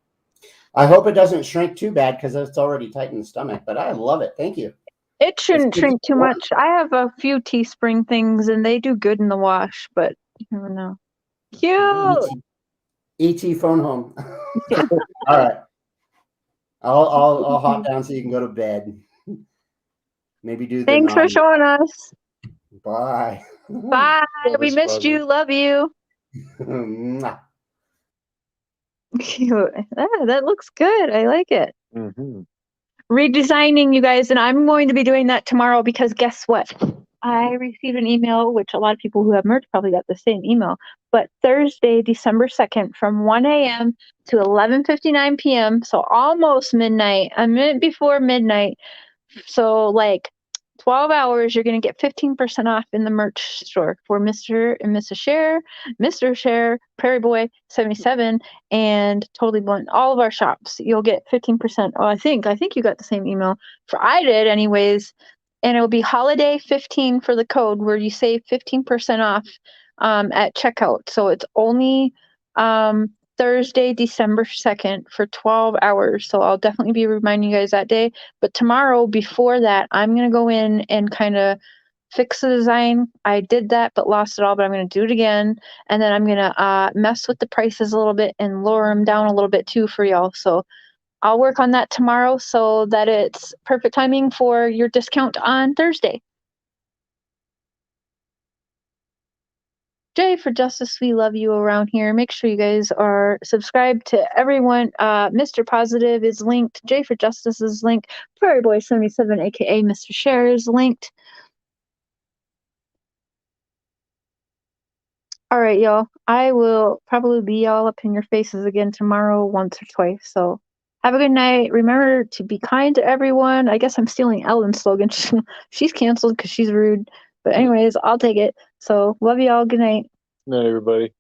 I hope it doesn't shrink too bad because it's already tight in the stomach, but I love it. Thank you. It shouldn't shrink too much. I have a few Teespring things and they do good in the wash, but you never know. Cute. ET phone home. All right. I'll hop down so you can go to bed. Maybe do the Thanks for showing us. Bye. Bye. We missed you. Love you. Cute. That looks good. I like it. Mm-hmm. Redesigning, you guys, and I'm going to be doing that tomorrow because guess what? I received an email, which a lot of people who have merch probably got the same email, but Thursday, December 2nd from 1 a.m. to 11:59 p.m., so almost midnight, a minute before midnight, so like 12 hours, you're going to get 15% off in the merch store for Mr. and Mrs. Share, Mr. Share, Prairie Boy 77, and Totally Blunt. All of our shops, you'll get 15%. Oh, I think you got the same email. I did anyways, and it will be Holiday 15 for the code where you save 15% off at checkout. So it's only Thursday, December 2nd for 12 hours. So I'll definitely be reminding you guys that day. But tomorrow, before that, I'm going to go in and kind of fix the design. I did that, but lost it all, but I'm going to do it again. And then I'm going to mess with the prices a little bit and lower them down a little bit too for y'all. So I'll work on that tomorrow so that it's perfect timing for your discount on Thursday. J for Justice, we love you around here. Make sure you guys are subscribed to everyone. Mr. Positive is linked. J for Justice is linked. Prairie Boy 77, aka Mr. Share, is linked. All right, y'all. I will probably be all up in your faces again tomorrow once or twice. So have a good night. Remember to be kind to everyone. I guess I'm stealing Ellen's slogan. She's canceled because she's rude. But anyways, I'll take it. So love you all. Good night. Night, everybody.